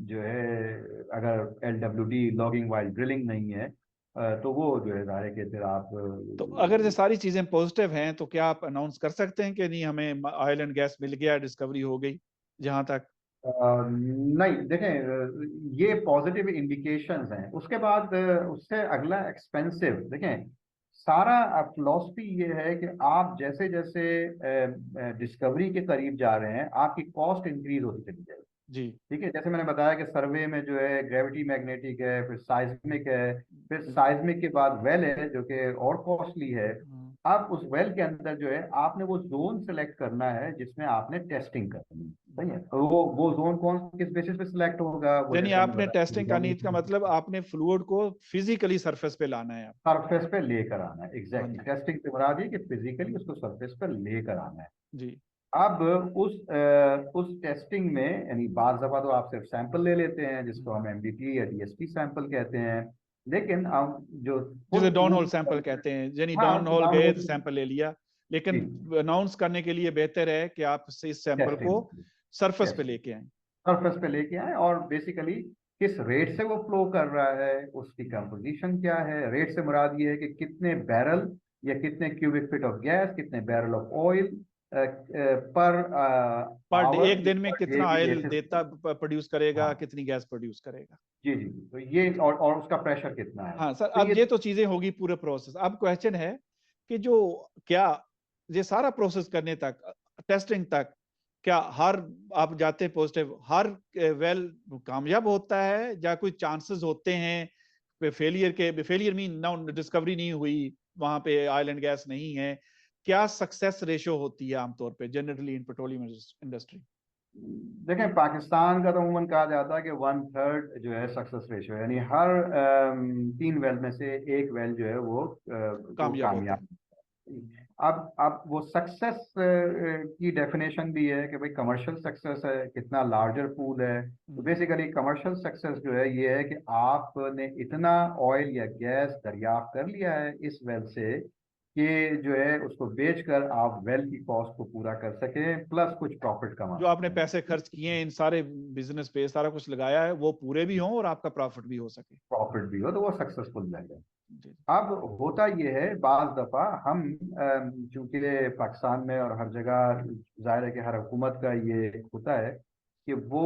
जो है, अगर LWD लॉगिंग वाइल ड्रिलिंग नहीं है तो वो जो है ज़ाहिर है कि फिर आप तो अगर ये सारी चीजें पॉजिटिव हैं तो क्या आप अनाउंस कर सकते हैं कि नहीं हमें ऑयल एंड गैस मिल गया, डिस्कवरी हो गई? जहां तक नहीं, देखें, ये पॉजिटिव इंडिकेशंस हैं। उसके बाद उससे अगला एक्सपेंसिव, देखें, सारा फिलॉसफी ये है कि आप जैसे जैसे डिस्कवरी के करीब जा रहे हैं आपकी कॉस्ट इंक्रीज होती चली जाएगी। जी। ठीक है, जैसे मैंने बताया कि सर्वे में जो है ग्रेविटी मैग्नेटिक है, फिर साइज्मिक है, फिर साइज्मिक के बाद वेल है जो कि और कॉस्टली है। अब उस वेल के अंदर जो है आपने वो जोन सेलेक्ट करना है जिसमें आपने टेस्टिंग करनी है। सही है, तो वो जोन कौन किस बेसिस पे सिलेक्ट होगा, वो यानी जैसे हमने आपने टेस्टिंग करनी, इसका बताया मतलब आपने फ्लूइड को फिजिकली सरफेस पे लाना है आप। सरफेस पे लेकर आना है। हाँ एग्जैक्टली, जी। टेस्टिंग से मुराद ये कि फिजिकली उसको सरफेस पर लेकर आना है। जी अब उस टेस्टिंग में यानी बार दफा तो आप सिर्फ सैंपल ले लेते हैं जिसको हम MDT या DST सैंपल कहते हैं, लेकिन अब जो जिसे full down hole sample proof, कहते हैं, यानी हाँ, डाउन उसको होल गए डाउनलोड तो सैंपल ले लिया, जी, लेकिन अनाउंस करने के लिए बेहतर है कि आप इस सैंपल को टेस्टिंग सरफेस पे टेस्टिंग लेके आए। सरफेस पे लेके आए, और बेसिकली किस रेट से वो फ्लो कर रहा है, उसकी कंपोजिशन क्या है। रेट से मुराद ये है कि कितने बैरल या कितने क्यूबिक फीट ऑफ गैस, कितने बैरल ऑफ ऑयल पर पर डे, आवर एक या दिन में पर डे कितना की ऑयल बेसिस। देता प्रोड्यूस करेगा, हाँ कितनी गैस प्रोड्यूस करेगा। जी जी, तो ये और उसका प्रेशर कितना है। हाँ सर, तो अब ये ये तो चीजें होगी पूरे प्रोसेस। अब क्वेश्चन है कि जो क्या ये सारा प्रोसेस करने तक, टेस्टिंग तक, क्या हर आप जाते पॉजिटिव हर वेल कामयाब होता है या कोई चांसेस होते हैं फेलियर मीन ना डिस्कवरी नहीं हुई, वहां पे ऑयल एंड गैस नहीं है, क्या सक्सेस रेशो होती है आमतौर पे जनरली इन पेट्रोलियम इंडस्ट्री? देखें, पाकिस्तान का तो अमूमन कहा जाता है कि 1/3 जो है सक्सेस रेशियो, यानी हर 3 वेल में से एक वेल जो है वो कामयाब होता कामयाब। अब वो सक्सेस की डेफिनेशन भी है कि भाई कमर्शियल सक्सेस है, कितना लार्जर पूल है। तो है। बेसिकली कमर्शियल सक्सेस जो है ये है कि आपने इतना ऑयल या गैस दरियाफ्त कर लिया है इस वेल से कि जो है उसको बेचकर आप वेल की कॉस्ट को पूरा कर सकें, प्लस कुछ प्रॉफिट कमा जो आपने सकें। पैसे खर्च किए हैं इन सारे बिजनेस पे, सारा कुछ लगाया है, वो पूरे भी हों और आपका प्रॉफिट भी हो सके। प्रॉफिट भी हो तो वो सक्सेसफुल रहेगा। जी। अब होता यह है, बाज दफा हम चूंकि पाकिस्तान में और हर जगह जाहिर है कि हर हुकूमत का ये होता है कि वो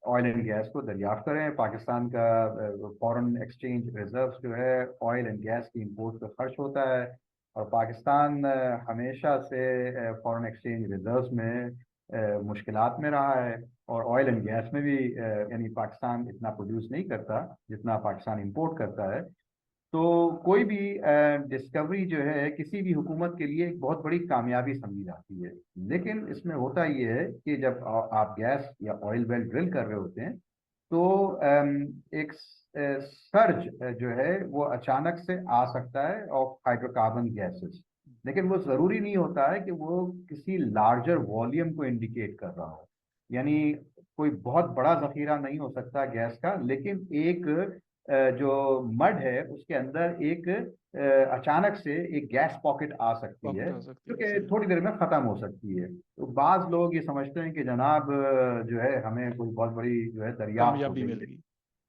ऑयल एंड गैस को दरियाफ्त करें। पाकिस्तान का फॉरेन एक्सचेंज रिजर्व्स जो है ऑयल एंड गैस की इंपोर्ट पर खर्च होता है, और पाकिस्तान हमेशा से फॉरेन एक्सचेंज रिजर्व्स में मुश्किलात में रहा है, और ऑयल एंड गैस में भी यानी पाकिस्तान इतना प्रोड्यूस नहीं करता जितना पाकिस्तान इंपोर्ट करता है। तो कोई भी डिस्कवरी जो है किसी भी हुकूमत के लिए एक बहुत बड़ी कामयाबी समझी जाती है। लेकिन इसमें होता ये है कि जब आप गैस या ऑयल वेल ड्रिल कर रहे होते हैं तो एक सर्ज जो है वो अचानक से आ सकता है ऑफ हाइड्रोकार्बन गैसेस, लेकिन वो जरूरी नहीं होता है कि वो किसी लार्जर वॉल्यूम को इंडिकेट कर रहा हो। यानी कोई बहुत बड़ा जखीरा नहीं हो सकता गैस का, लेकिन एक जो मड है उसके अंदर एक अचानक से एक गैस पॉकेट आ सकती है प्रॉफिट हो सकती जो है, कि सही। थोड़ी देर में खत्म हो सकती है। तो बाज लोग ये समझते हैं कि जनाब जो है हमें कोई बहुत बड़ी जो है दरियाफ्त हो कामयाबी गई मिल है, गई।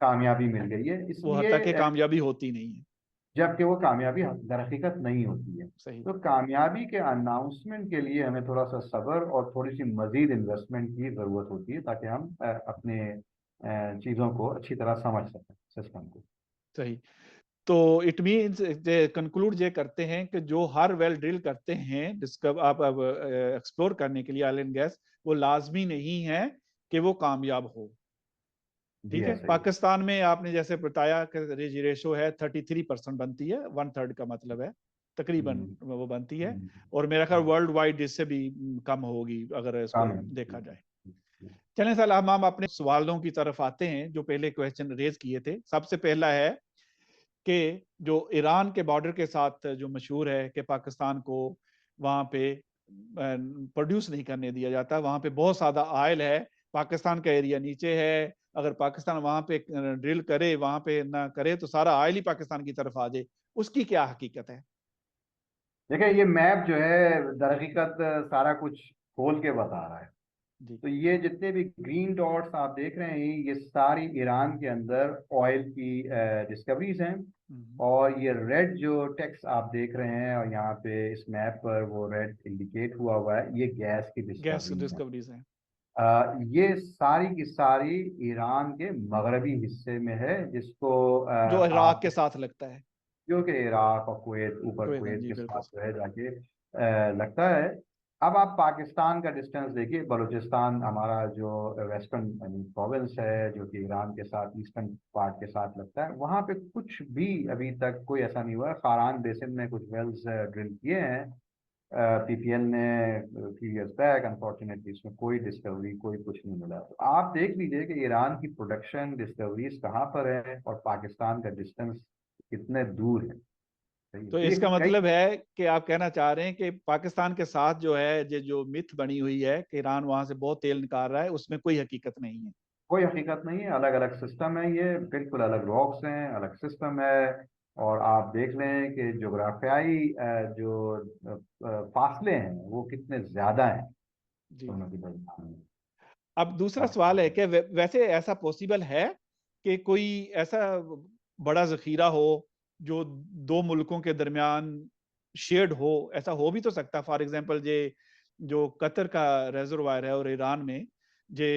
कामयाबी मिल गई है, वो हद इसलिए तक कामयाबी होती नहीं है। जबकि वो कामयाबी दर हकीकत नहीं होती है। सही। तो कामयाबी के अनाउंसमेंट के लिए हमें थोड़ा सा सब्र और थोड़ी सी मजीद इन्वेस्टमेंट की जरूरत होती है ताकि हम अपने चीज़ों को अच्छी तरह समझ सकें, सिस्टम को। सही। तो इट मीन्स कंक्लूड ये करते हैं कि जो हर वेल ड्रिल करते हैं डिस्कवर आप अब एक्सप्लोर करने के लिए ऑयल एंड गैस, वो लाजमी नहीं है कि वो कामयाब हो। जी ठीक है। ऐसा ही है। पाकिस्तान में आपने जैसे बताया कि रेशो है 33% बनती है, 1/3 का मतलब है तकरीबन हम्म, वो बनती है। हम्म, और मेरा ख्याल हम्म, वर्ल्ड वाइड इससे भी कम होगी अगर इसको काम है। देखा जाए। चलें सर, हम अपने सवालों की तरफ आते हैं जो पहले क्वेश्चन रेज किए थे। सबसे पहला है कि जो ईरान के बॉर्डर के साथ जो मशहूर है कि पाकिस्तान को वहां पे प्रोड्यूस नहीं करने दिया जाता, वहां पे बहुत ज्यादा ऑयल है, पाकिस्तान का एरिया नीचे है, अगर पाकिस्तान वहां पे ड्रिल करे, वहां पे ना करे तो सारा ऑयल ही पाकिस्तान की तरफ आ जाए, उसकी क्या हकीकत है? देखिए, ये मैप जो है दर हकीकत सारा कुछ खोल के बता रहा है। जी। तो ये जितने भी ग्रीन डॉट्स आप देख रहे हैं ये सारी ईरान के अंदर ऑयल की डिस्कवरीज हैं, और ये रेड जो टेक्स्ट आप देख रहे हैं और यहाँ पे इस मैप पर वो रेड इंडिकेट हुआ हुआ है, ये गैस की गैस डिस्कवरीज हैं। डिस्कवरीज हैं। ये सारी की सारी ईरान के मगरबी हिस्से में है, जिसको जो इराक आप के साथ लगता है। जो कि इराक और कुवैत, ऊपर कोई कुवैत जी के बिल्कुल। साथ जो है जाके लगता है। अब आप पाकिस्तान का डिस्टेंस देखिए, बलूचिस्तान हमारा जो वेस्टर्न प्रोविंस है जो कि ईरान के साथ ईस्टर्न पार्ट के साथ लगता है, वहाँ पे कुछ भी अभी तक कोई ऐसा नहीं हुआ है। खारान बेसिन में कुछ वेल्स ड्रिल किए हैं पीपीएल ने फ्यू इयर्स बैक, अनफॉर्चुनेटली इसमें कोई डिस्कवरी कोई कुछ नहीं मिला। तो आप देख लीजिए कि ईरान की प्रोडक्शन डिस्कवरीज कहाँ पर है और पाकिस्तान का डिस्टेंस कितने दूर है। सही है। तो तो ये इसका कई मतलब है कि आप कहना चाह रहे हैं कि पाकिस्तान के साथ जो है ये जो मिथ बनी हुई है कि ईरान वहां से बहुत तेल निकाल रहा है, उसमें कोई हकीकत नहीं है। कोई हकीकत नहीं है, अलग अलग सिस्टम है, ये बिल्कुल अलग रॉक्स हैं, अलग सिस्टम है। और आप देख लें कि जोग्राफियाई जो फासले हैं वो कितने ज्यादा हैं जी। दोनों के दरमियान में। अब दूसरा अब सवाल है कि वैसे ऐसा पॉसिबल है कि कोई ऐसा बड़ा जखीरा हो जो दो मुल्कों के दरमियान शेयर्ड हो? ऐसा हो भी तो सकता। फॉर एग्जांपल जे जो कतर का रेजरवायर है और ईरान में जे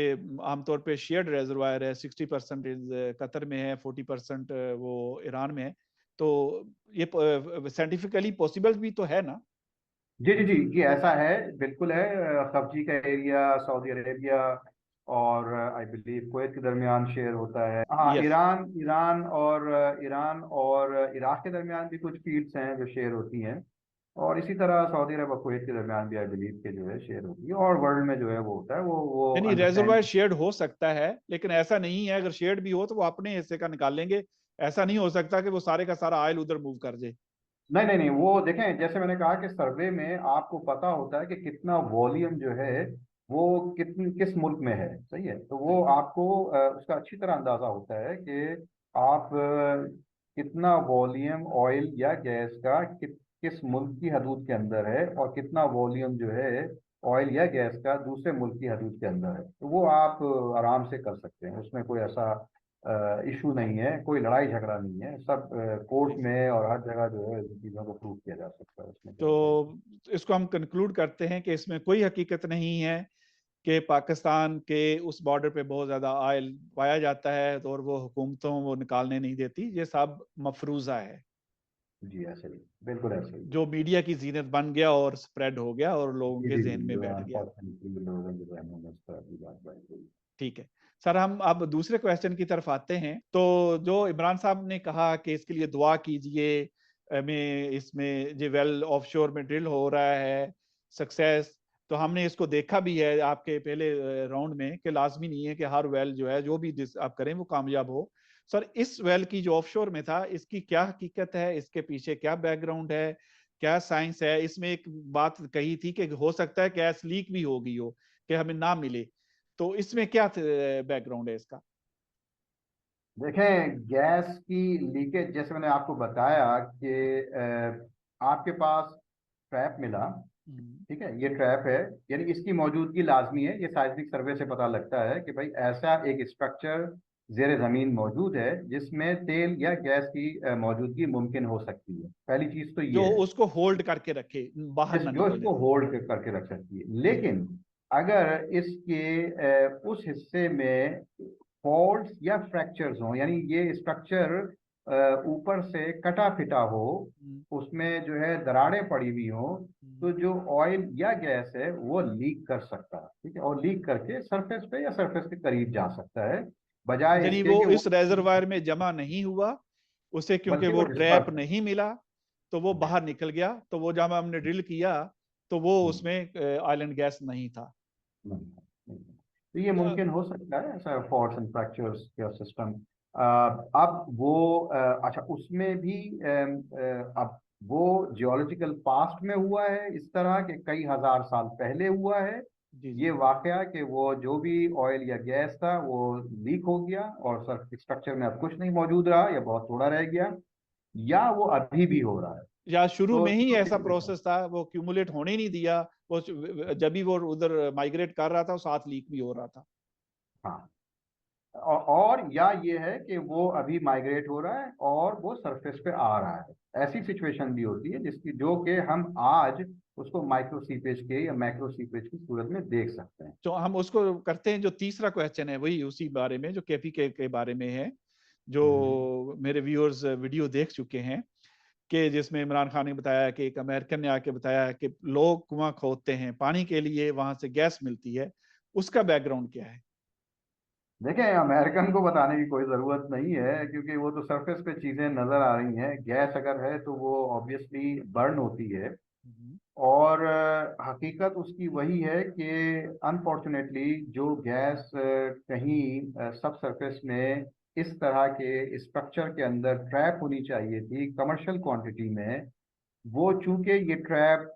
आमतौर पे शेयर्ड रेजरवायर है, 60% कतर में है, 40% वो ईरान में है। तो ये साइंटिफिकली पॉसिबल भी तो है ना? जी जी जी जी, ऐसा है, बिल्कुल है। खफजी का एरिया सऊदी अरेबिया और आई बिलीव कुवैत के दरमियान शेयर होता है। हाँ, यस। ईरान ईरान और इराक के दरमियान भी कुछ फील्ड्स हैं जो शेयर होती हैं। और इसी तरह सऊदी अरब और कुवैत के दरमियान भी आई बिलीव के जो है शेयर होती है। और वर्ल्ड में जो है वो होता है, वो यानी रेजर्वायर अंडरस्टैंड। शेयर्ड हो सकता है, लेकिन ऐसा नहीं है, अगर शेयर्ड भी हो तो वो अपने हिस्से का निकाल लेंगे। ऐसा नहीं हो सकता कि वो सारे का सारा ऑयल उधर मूव कर जाए। नहीं नहीं नहीं, वो देखें, जैसे मैंने कहा कि सर्वे में आपको पता होता है कि कितना वॉल्यूम जो है वो कितनी किस मुल्क में है, सही है। तो वो आपको उसका अच्छी तरह अंदाजा होता है कि आप कितना वॉल्यूम ऑयल या गैस का किस मुल्क की हदूद के अंदर है, और कितना वॉल्यूम जो है ऑयल या गैस का दूसरे मुल्क की हदूद के अंदर है। तो वो आप आराम से कर सकते हैं, उसमें कोई ऐसा इशू नहीं है, कोई लड़ाई झगड़ा नहीं है। सब कोर्ट ठीक। में और हर जगह जो है इन चीज़ों को प्रूव किया जा सकता है, उसमें कोई लड़ाई नहीं। तो इसको हम कंक्लूड करते हैं कि इसमें कोई हकीकत नहीं है कि पाकिस्तान के उस बॉर्डर पे बहुत ज्यादा ऑयल पाया जाता है, तो और वो हुकूमतों वो निकालने नहीं देती। ये सब मफरूजा है जी, ऐसे ही, बिल्कुल ऐसे ही। जो मीडिया की जीनत बन गया और स्प्रेड हो गया और लोगों जी के जी जहन जी, में जो बैठ गया। अनफॉर्चुनेटली लोगों के जहनों में इस तरह की बात बैठ गई। ठीक है सर, हम अब दूसरे क्वेश्चन की तरफ आते हैं। तो जो इमरान साहब ने कहा कि इसके लिए दुआ कीजिए, में इसमें जो वेल ऑफशोर में ड्रिल हो रहा है सक्सेस, तो हमने इसको देखा भी है आपके पहले राउंड में कि लाजमी नहीं है कि हर वेल जो है जो भी आप करें वो कामयाब हो। सर, इस वेल की जो ऑफशोर में था इसकी क्या हकीकत है, इसके पीछे क्या बैकग्राउंड है, क्या साइंस है? इसमें एक बात कही थी कि हो सकता है गैस लीक भी हो गई हो कि हमें ना मिले, तो इसमें क्या बैकग्राउंड है इसका? देखें, गैस की लीकेज जैसे मैंने आपको बताया कि आपके पास ट्रैप मिला, हम्म। ठीक है, ये ट्रैप है, यानी इसकी मौजूदगी लाजमी है। ये साइंटिफिक सर्वे से पता लगता है कि भाई ऐसा एक स्ट्रक्चर जेर जमीन मौजूद है जिसमें तेल या गैस की मौजूदगी मुमकिन हो सकती है। पहली चीज तो जो ये है, उसको होल्ड करके रखे, बाहर ना जो निकल इसको जाए। होल्ड करके रख सकती है। ठीक है। लेकिन अगर इसके उस हिस्से में फॉल्ट्स या फ्रैक्चर्स हों, यानी ये स्ट्रक्चर ऊपर से कटा फिटा हो, हम्म। उसमें जो है दरारें पड़ी हुई हो, तो हम्म। जो ऑयल या गैस है वो लीक कर सकता है, ठीक है, और लीक करके सरफेस पे या सरफेस के करीब जा सकता है, बजाय यानी इसके वो कि वो, इस रेजरवायर में जमा नहीं हुआ, उसे क्योंकि बल्कि वो वो ट्रैप डिस्पर्स नहीं मिला तो वो बाहर निकल गया। तो वो जब हमने ड्रिल किया तो वो उसमें ऑयल एंड गैस नहीं था। नहीं, नहीं। तो ये अ, मुमकिन हो सकता है ऐसा फॉल्ट्स एंड फ्रैक्चर्स का सिस्टम। अब वो अच्छा, उसमें भी अब वो जियोलॉजिकल पास्ट में हुआ है इस तरह के, कई हजार साल पहले हुआ है जी ये जी। वाकया कि वो जो भी ऑयल या गैस था वो लीक हो गया और स्ट्रक्चर में अब कुछ नहीं मौजूद रहा या बहुत थोड़ा रह गया, या वो अभी भी हो रहा है। या शुरू तो में ही दोनों ऐसा सिचुएशन। प्रोसेस था, वो क्यूमुलेट होने ही नहीं दिया, वो जब भी वो उधर माइग्रेट कर रहा था साथ लीक भी हो रहा था। हाँ, और या ये है कि वो अभी माइग्रेट हो रहा है और वो सरफेस पे आ रहा है। ऐसी सिचुएशन भी होती है जिसकी, जो कि हम आज उसको माइक्रो सीपेज के या मैक्रो सीपेज की सूरत में देख सकते हैं। तो हम उसको करते हैं, जो तीसरा क्वेश्चन है वही उसी बारे में, जो केपी के बारे में है, जो मेरे व्यूअर्स वीडियो देख चुके हैं, कि जिसमें इमरान खान ने बताया कि एक अमेरिकन ने आके बताया कि लोग कुआं खोदते हैं पानी के लिए, वहां से गैस मिलती है, उसका बैकग्राउंड क्या है? देखें, अमेरिकन को बताने की कोई ज़रूरत नहीं है, क्योंकि वो तो सरफेस पे चीज़ें नज़र आ रही हैं। गैस अगर है तो वो ऑब्वियसली बर्न होती है, हम्म। और हकीकत उसकी वही है कि अनफॉर्चुनेटली जो गैस कहीं सब सरफेस में इस तरह के स्ट्रक्चर के अंदर ट्रैप होनी चाहिए थी कमर्शियल क्वांटिटी में, वो चूंकि ये ट्रैप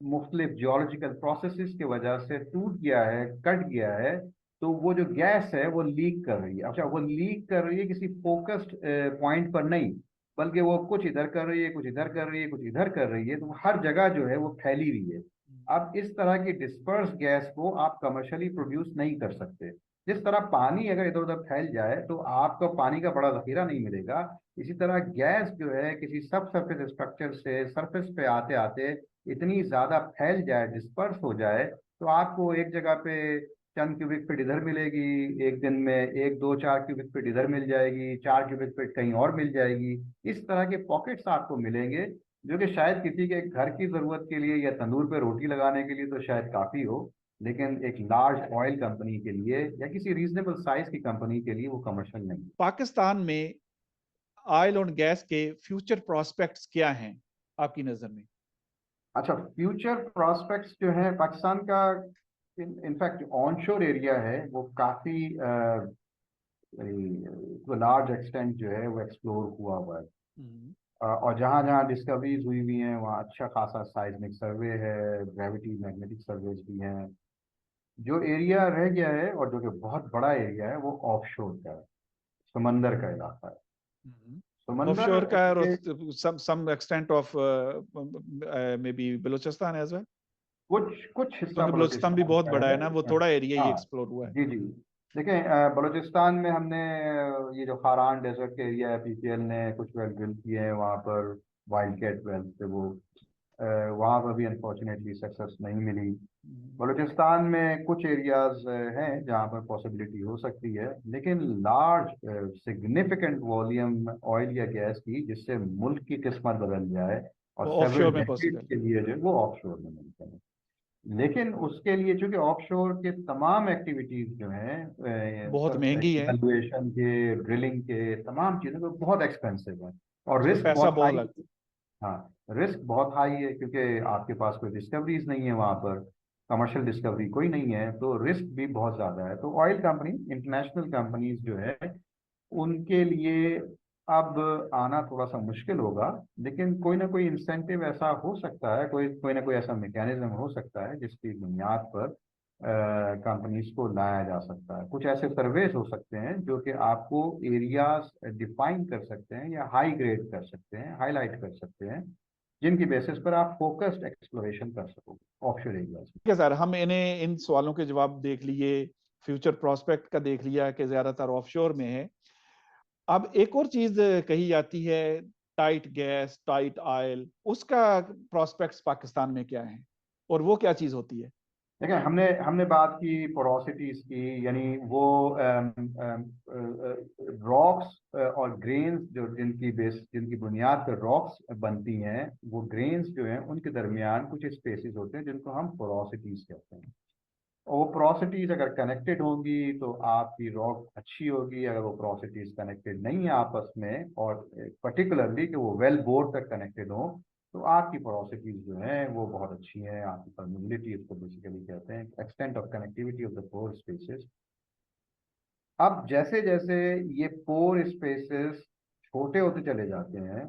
मुख्तलिफ जियोलॉजिकल प्रोसेसेस की वजह से टूट गया है, कट गया है, तो वो जो गैस है वो लीक कर रही है। अच्छा, वो लीक कर रही है किसी फोकस्ड पॉइंट पर नहीं, बल्कि वो कुछ इधर कर रही है, कुछ इधर कर रही है, कुछ इधर कर रही है, तो हर जगह जो है वो फैली हुई है। अब इस तरह की डिस्पर्स गैस को आप कमर्शियली प्रोड्यूस नहीं कर सकते। जिस तरह पानी अगर इधर उधर फैल जाए तो आपको पानी का बड़ा जखीरा नहीं मिलेगा, इसी तरह गैस जो है किसी सब सरफेस स्ट्रक्चर से सरफेस पे आते आते इतनी ज्यादा फैल जाए, डिस्पर्स हो जाए, तो आपको एक जगह पे चंद क्यूबिक फीट इधर मिलेगी, एक दिन में एक दो चार क्यूबिक फीट इधर मिल जाएगी, चार क्यूबिक फीट कहीं और मिल जाएगी। इस तरह के पॉकेट्स आपको मिलेंगे जो कि शायद किसी के घर की जरूरत के लिए या तंदूर पे रोटी लगाने के लिए तो शायद काफी हो, लेकिन एक लार्ज ऑयल कंपनी के लिए या किसी रीजनेबल साइज की कंपनी के लिए वो कमर्शियल नहीं है। पाकिस्तान में ऑयल और गैस के फ्यूचर प्रोस्पेक्ट्स क्या हैं आपकी नजर में? अच्छा, फ्यूचर प्रोस्पेक्ट्स जो है पाकिस्तान का, इनफैक्ट ऑनशोर एरिया है वो काफी लार्ज एक्सटेंट जो है वो एक्सप्लोर हुआ हुआ है। और जहाँ जहाँ डिस्कवरीज हुई हुई हैं वहाँ अच्छा खासा साइज्मिक सर्वे है, ग्रेविटी मैग्नेटिक सर्वेज भी हैं। जो एरिया रह गया है और जो कि बहुत बड़ा एरिया है वो ऑफशोर का है, समंदर का इलाका है। समंदर ऑफशोर का और के some extent of maybe Balochistan as well, कुछ कुछ हिस्सा क्योंकि बलूचिस्तान भी बलूचिस्तान बहुत का बड़ा है है। ना, वो थोड़ा एरिया ही हाँ, एक्सप्लोर हुआ है। जी जी। देखिए, बलूचिस्तान में हमने ये जो खारान डेजर्ट के एरिया है, पीसीएल ने कुछ वेल ड्रिल किए हैं वहाँ पर, वाइल्ड कैट वेल से वो वहाँ पर भी अनफॉर्चुनेटली सक्सेस नहीं मिली। बलूचिस्तान में कुछ एरियाज हैं जहाँ पर पॉसिबिलिटी हो सकती है, लेकिन लार्ज सिग्निफिकेंट वॉल्यूम ऑयल या गैस की जिससे मुल्क की किस्मत बदल जाए और वो सेवरल ऑफशोर में डेकेड्स पॉसिबल। के लिए जो है वो ऑफशोर में मुमकिन है। लेकिन उसके लिए चूंकि ऑफशोर के तमाम एक्टिविटीज जो हैं बहुत महंगी है, इवैल्यूएशन के, ड्रिलिंग के, तमाम चीजें तो बहुत एक्सपेंसिव है और उसमें रिस्क पैसा बहुत बहुत हाई। लगता हाँ, रिस्क बहुत हाई है क्योंकि आपके पास कोई डिस्कवरीज नहीं है वहां पर, कमर्शियल डिस्कवरी कोई नहीं है, तो रिस्क भी बहुत ज्यादा है। तो ऑयल कंपनी, इंटरनेशनल कंपनीज जो है उनके लिए अब आना थोड़ा सा मुश्किल होगा, लेकिन कोई ना कोई इंसेंटिव ऐसा हो सकता है, कोई कोई ना कोई ऐसा मैकेनिज्म हो सकता है जिसकी बुनियाद पर कंपनीज को लाया जा सकता है। कुछ ऐसे सर्वेस हो सकते हैं जो कि आपको एरियाज डिफाइन कर सकते हैं या हाई ग्रेड कर सकते हैं, हाईलाइट कर सकते हैं, जिनकी बेसिस पर आप फोकस्ड एक्सप्लोरेशन कर सकोगे ऑफशोर एरियाज में। है। सर, हम इन्हें इन सवालों के जवाब देख लिए, फ्यूचर प्रोस्पेक्ट का देख लिया कि ज्यादातर ऑफशोर में है। अब एक और चीज कही जाती है, टाइट गैस, टाइट ऑयल, उसका प्रोस्पेक्ट्स पाकिस्तान में क्या है और वो क्या चीज होती है? देखिए, हमने हमने बात की पोरोसिटीज की, यानी वो रॉक्स और ग्रेन्स जो जिनकी बुनियाद पर रॉक्स बनती हैं, वो ग्रेन्स जो हैं उनके दरमियान कुछ स्पेसिस होते हैं जिनको हम पोरोसिटीज कहते हैं। और वो पोरोसिटीज अगर कनेक्टेड होंगी तो आपकी रॉक अच्छी होगी। अगर वो पोरोसिटीज कनेक्टेड नहीं है आपस में, और पर्टिकुलरली कि वो वेल बोर तक कनेक्टेड हो, तो आपकी पोरोसिटीज जो हैं वो बहुत अच्छी हैं। आपकी परमेबिलिटी, इसको बेसिकली कहते हैं extent of connectivity of the pore spaces. अब जैसे जैसे ये पोर स्पेसेस छोटे होते चले जाते हैं,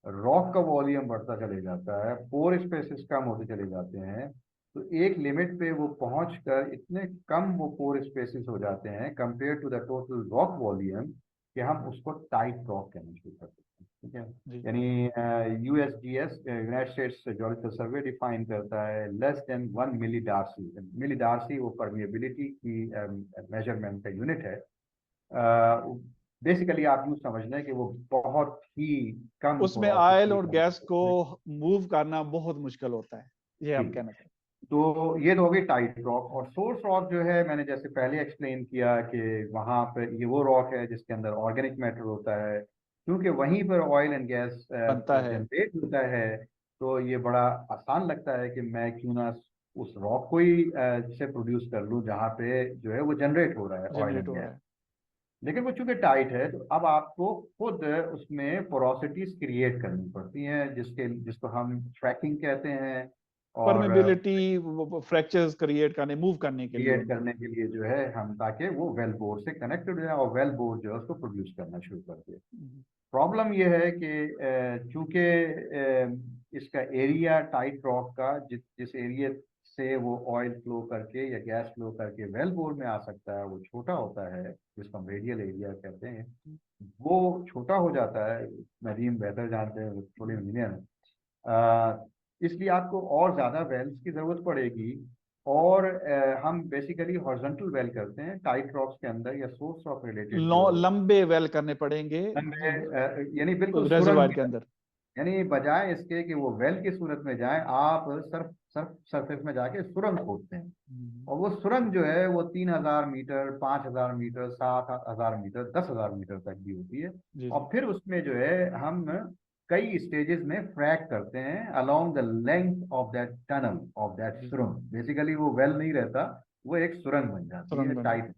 रॉक का वॉल्यूम बढ़ता चले जाता है, पोर स्पेसेस कम होते चले जाते हैं, तो एक लिमिट पे वो पहुंचकर इतने कम वो पोर स्पेसेस हो जाते हैं compare to the total rock volume कि हम उसको टाइट रॉक कहना शुरू कर देते हैं। ठीक है, जी। यानी यूएसजीएस, यूनाइटेड स्टेट्स जियोलॉजिकल सर्वे, डिफाइन करता है लेस देन 1 मिली डार्सी। मिली डार्सी वो परमिएबिलिटी की मेजरमेंट का यूनिट है। बेसिकली आप यूँ समझ लें कि वो बहुत ही कम उसमें ऑयल पोरोसिटी और गैस को मूव करना बहुत मुश्किल होता है, ये आप कहना चाहते तो ये तो हो गई टाइट रॉक। और सोर्स रॉक जो है, मैंने जैसे पहले एक्सप्लेन किया कि वहाँ पर ये वो रॉक है जिसके अंदर ऑर्गेनिक मैटर होता है, क्योंकि वहीं पर ऑयल एंड गैस बनता है। जनरेट होता है। तो ये बड़ा आसान लगता है कि मैं क्यों ना उस रॉक को ही से प्रोड्यूस कर लूँ जहाँ पे जो है वो जनरेट हो रहा है ऑयल जनरेट एंड हो गैस। रहा है। लेकिन वो चूंकि टाइट है तो अब आपको खुद उसमें पोरोसिटीज क्रिएट करनी पड़ती हैं, जिसको हम ट्रैकिंग कहते हैं। और परमेबिलिटी, फ्रैक्चर्स क्रिएट करने, मूव करने के लिए क्रिएट उनको। करने के लिए जो है हम, ताकि वो वेल बोर से कनेक्टेड हो जाए और वेल बोर जो है उसको प्रोड्यूस करना शुरू कर दे। प्रॉब्लम ये है कि चूंकि इसका एरिया टाइट रॉक का जिस एरिया से वो ऑयल फ्लो करके या गैस फ्लो करके वेल बोर में आ सकता है वो छोटा होता है, जिसको हम रेडियल एरिया कहते हैं। वो छोटा हो जाता है, नदीम बेहतर जानते हैं, वो थोड़े इंजीनियर हैं। इसलिए आपको और ज़्यादा वेल्स की ज़रूरत पड़ेगी। और हम बेसिकली हॉरिजॉन्टल वेल करते हैं टाइट रॉक्स के अंदर या सोर्स रॉक रिलेटेड जो लंबे वेल करने पड़ेंगे यानी बिल्कुल रेजर्वायर सुरंग, के अंदर। यानी बजाय इसके कि वो वेल की सूरत में जाए, आप सर्फ सर्फ सरफेस में जाके सुरंग खोदते हैं। और वो सुरंग जो है वो 3000 मीटर, 5000 मीटर, 7000 मीटर, 10,000 मीटर तक भी होती है। जी जी। और फिर उसमें जो है हम कई स्टेजेस में फ्रैक करते हैं along the length of that tunnel of that सुरंग। बेसिकली वो वेल नहीं रहता, वो एक सुरंग बन जाती सुरंग है बन टाइट।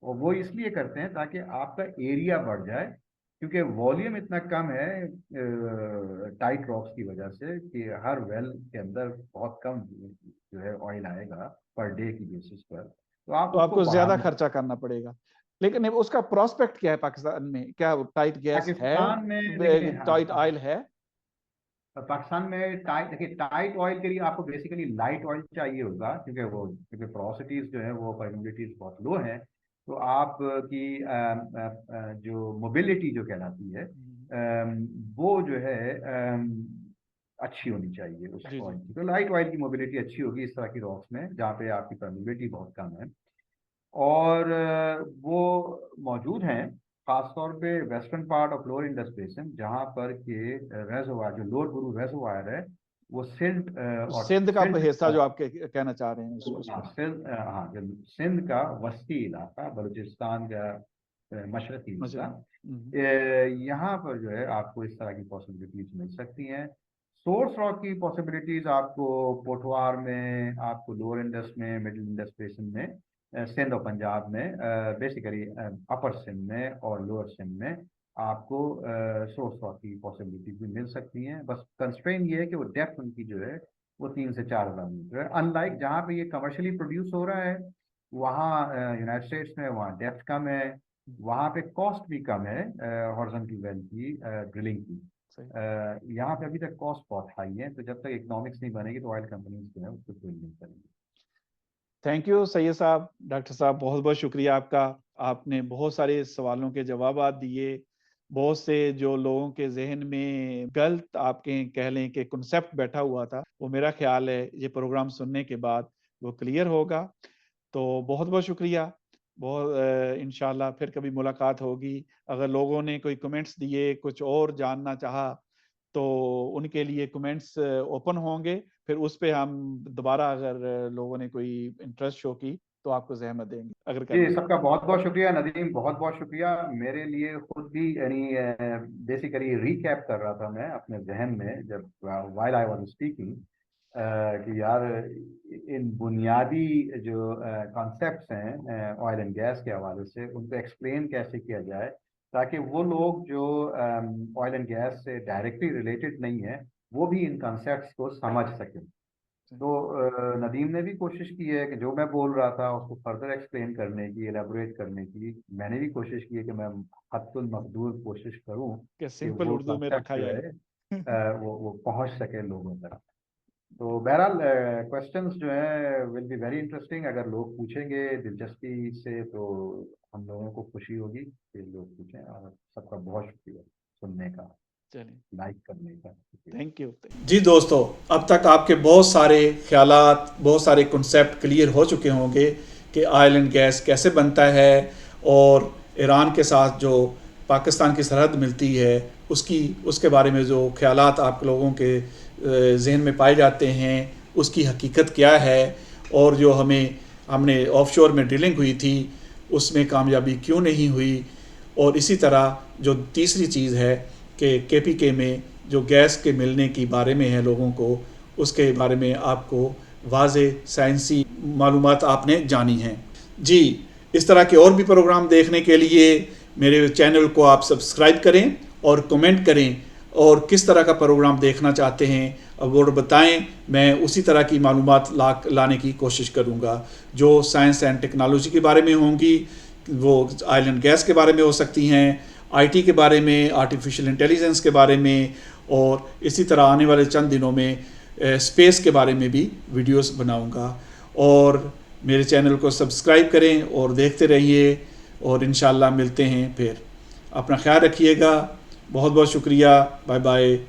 और वो इसलिए करते हैं ताकि आपका एरिया बढ़ जाए, क्योंकि वॉल्यूम इतना कम है टाइट रॉक्स की वजह से कि हर वेल के अंदर बहुत कम जो है ऑयल आएगा पर डे की बेसिस पर। तो आप तो उसको आपको ज्यादा बढ़ाना। खर्चा करना पड़ेगा। लेकिन उसका प्रोस्पेक्ट क्या है पाकिस्तान में? क्या टाइट गैस है, पाकिस्तान में देखिए, टाइट हाँ, ऑयल है? पाकिस्तान में टाइट, देखिए टाइट ऑयल के लिए आपको बेसिकली लाइट ऑयल चाहिए होगा, क्योंकि पोरोसिटीज जो है वो परमिबिलिटीज बहुत लो है। तो आप की जो मोबिलिटी जो कहलाती है वो जो है अच्छी होनी चाहिए उस जी जी। ऑयल की। तो लाइट ऑयल की मोबिलिटी अच्छी होगी इस तरह की रॉक्स में जहाँ पे आपकी परमिबिलिटी बहुत कम है। और वो मौजूद हैं खासतौर पे western part of lower Indus basin, जहाँ पर के रेजोवायर जो लोअर बुरू रेजोवायर है वो सिंध और सिंध का सिंध हिस्सा जो आप कहना चाह रहे हैं हाँ उसको। सिंध, हाँ जो सिंध का वस्ती इलाका, बलूचिस्तान का मशरकी हिस्सा, यहाँ पर जो है आपको इस तरह की पॉसिबिलिटीज मिल सकती हैं। सोर्स रॉक की पॉसिबिलिटीज आपको पोठवार में, आपको लोअर इंडस में, मिडिल इंडस बेसिन में, सिंध और पंजाब में, बेसिकली अपर सिंध में और लोअर सिंध में आपको सोर्स रॉक की पॉसिबिलिटीज भी मिल सकती हैं। बस कंस्ट्रेन ये है कि वो डेप्थ उनकी जो है वो 3 से 4 हज़ार मीटर है। अनलाइक जहाँ पे ये कमर्शियली प्रोड्यूस हो रहा है वहाँ यूनाइटेड स्टेट्स में, वहाँ डेप्थ कम है, वहाँ पे कॉस्ट भी कम है हॉरिजॉन्टल वेल की ड्रिलिंग की। यहाँ पे अभी तक कॉस्ट बहुत हाई है, तो जब तक इकोनॉमिक्स नहीं बनेगी तो ऑयल कंपनीज जो है उसको ड्रिल नहीं करेंगी। थैंक यू सैयद साहब, डॉक्टर साहब, बहुत बहुत शुक्रिया आपका। आपने बहुत सारे सवालों के जवाब दिए। बहुत से जो लोगों के जहन में गलत आपके कह लें कि कॉन्सेप्ट बैठा हुआ था, वो मेरा ख्याल है ये प्रोग्राम सुनने के बाद वो क्लियर होगा। तो बहुत बहुत शुक्रिया। बहुत इंशाल्लाह फिर कभी मुलाकात होगी। अगर लोगों ने कोई कमेंट्स दिए, कुछ और जानना चाहा, तो उनके लिए कमेंट्स ओपन होंगे। फिर उस पे हम दोबारा अगर लोगों ने कोई इंटरेस्ट शो की तो आपको जहमत देंगे अगर जी, करनी। सबका बहुत बहुत शुक्रिया नदीम, बहुत बहुत शुक्रिया। मेरे लिए खुद भी यानी बेसिकली रिकैप कर रहा था मैं अपने जहन में जब वाइल आई वाज स्पीकिंग कि यार इन बुनियादी जो कॉन्सेप्ट्स हैं ऑयल एंड गैस के हवाले से उनको एक्सप्लेन कैसे किया जाए, ताकि वो लोग जो ऑयल एंड गैस से डायरेक्टली रिलेटेड नहीं है वो भी इन कॉन्सेप्ट्स को समझ सकें। तो नदीम ने भी कोशिश की है कि जो मैं बोल रहा था उसको फर्दर एक्सप्लेन करने की, एलेबोरेट करने की। मैंने भी कोशिश की है कि मैं हद्दुल मकदूर कोशिश करूं कि कि सिंपल वो उर्दू में कॉन्सेप्ट रखा जो जाए। है वो पहुंच सके लोगों तक। तो बहरहाल क्वेश्चंस जो है विल बी वेरी इंटरेस्टिंग। अगर लोग पूछेंगे दिलचस्पी से तो हम लोगों को खुशी होगी कि लोग पूछें। और सबका बहुत शुक्रिया सुनने का, चलिए, लाइक करने का। Thank you. जी दोस्तों, अब तक आपके बहुत सारे ख्यालात, बहुत सारे कॉन्सेप्ट क्लियर हो चुके होंगे कि ऑयल एंड गैस कैसे बनता है और ईरान के साथ जो पाकिस्तान की सरहद मिलती है उसके बारे में जो ख्यालात आप लोगों के जहन में पाए जाते हैं, उसकी हकीकत क्या है, और जो हमने ऑफशोर में ड्रिलिंग हुई थी उसमें कामयाबी क्यों नहीं हुई। और इसी तरह जो तीसरी चीज़ है कि KPK में जो गैस के मिलने की बारे में है लोगों को, उसके बारे में आपको वाज़े साइंसी मालूमात आपने जानी हैं। जी, इस तरह के और भी प्रोग्राम देखने के लिए मेरे चैनल को आप सब्सक्राइब करें और कमेंट करें, और किस तरह का प्रोग्राम देखना चाहते हैं वो बताएं। मैं उसी तरह की मालूमात लाने की कोशिश करूँगा जो साइंस एंड टेक्नोलॉजी के बारे में होंगी, वो ऑयल एंड गैस के बारे में हो सकती हैं, IT के बारे में, आर्टिफिशियल इंटेलिजेंस के बारे में, और इसी तरह आने वाले चंद दिनों में स्पेस के बारे में भी वीडियोस बनाऊंगा। और मेरे चैनल को सब्सक्राइब करें और देखते रहिए, और इंशाल्लाह मिलते हैं फिर। अपना ख्याल रखिएगा। बहुत बहुत शुक्रिया। Bye bye.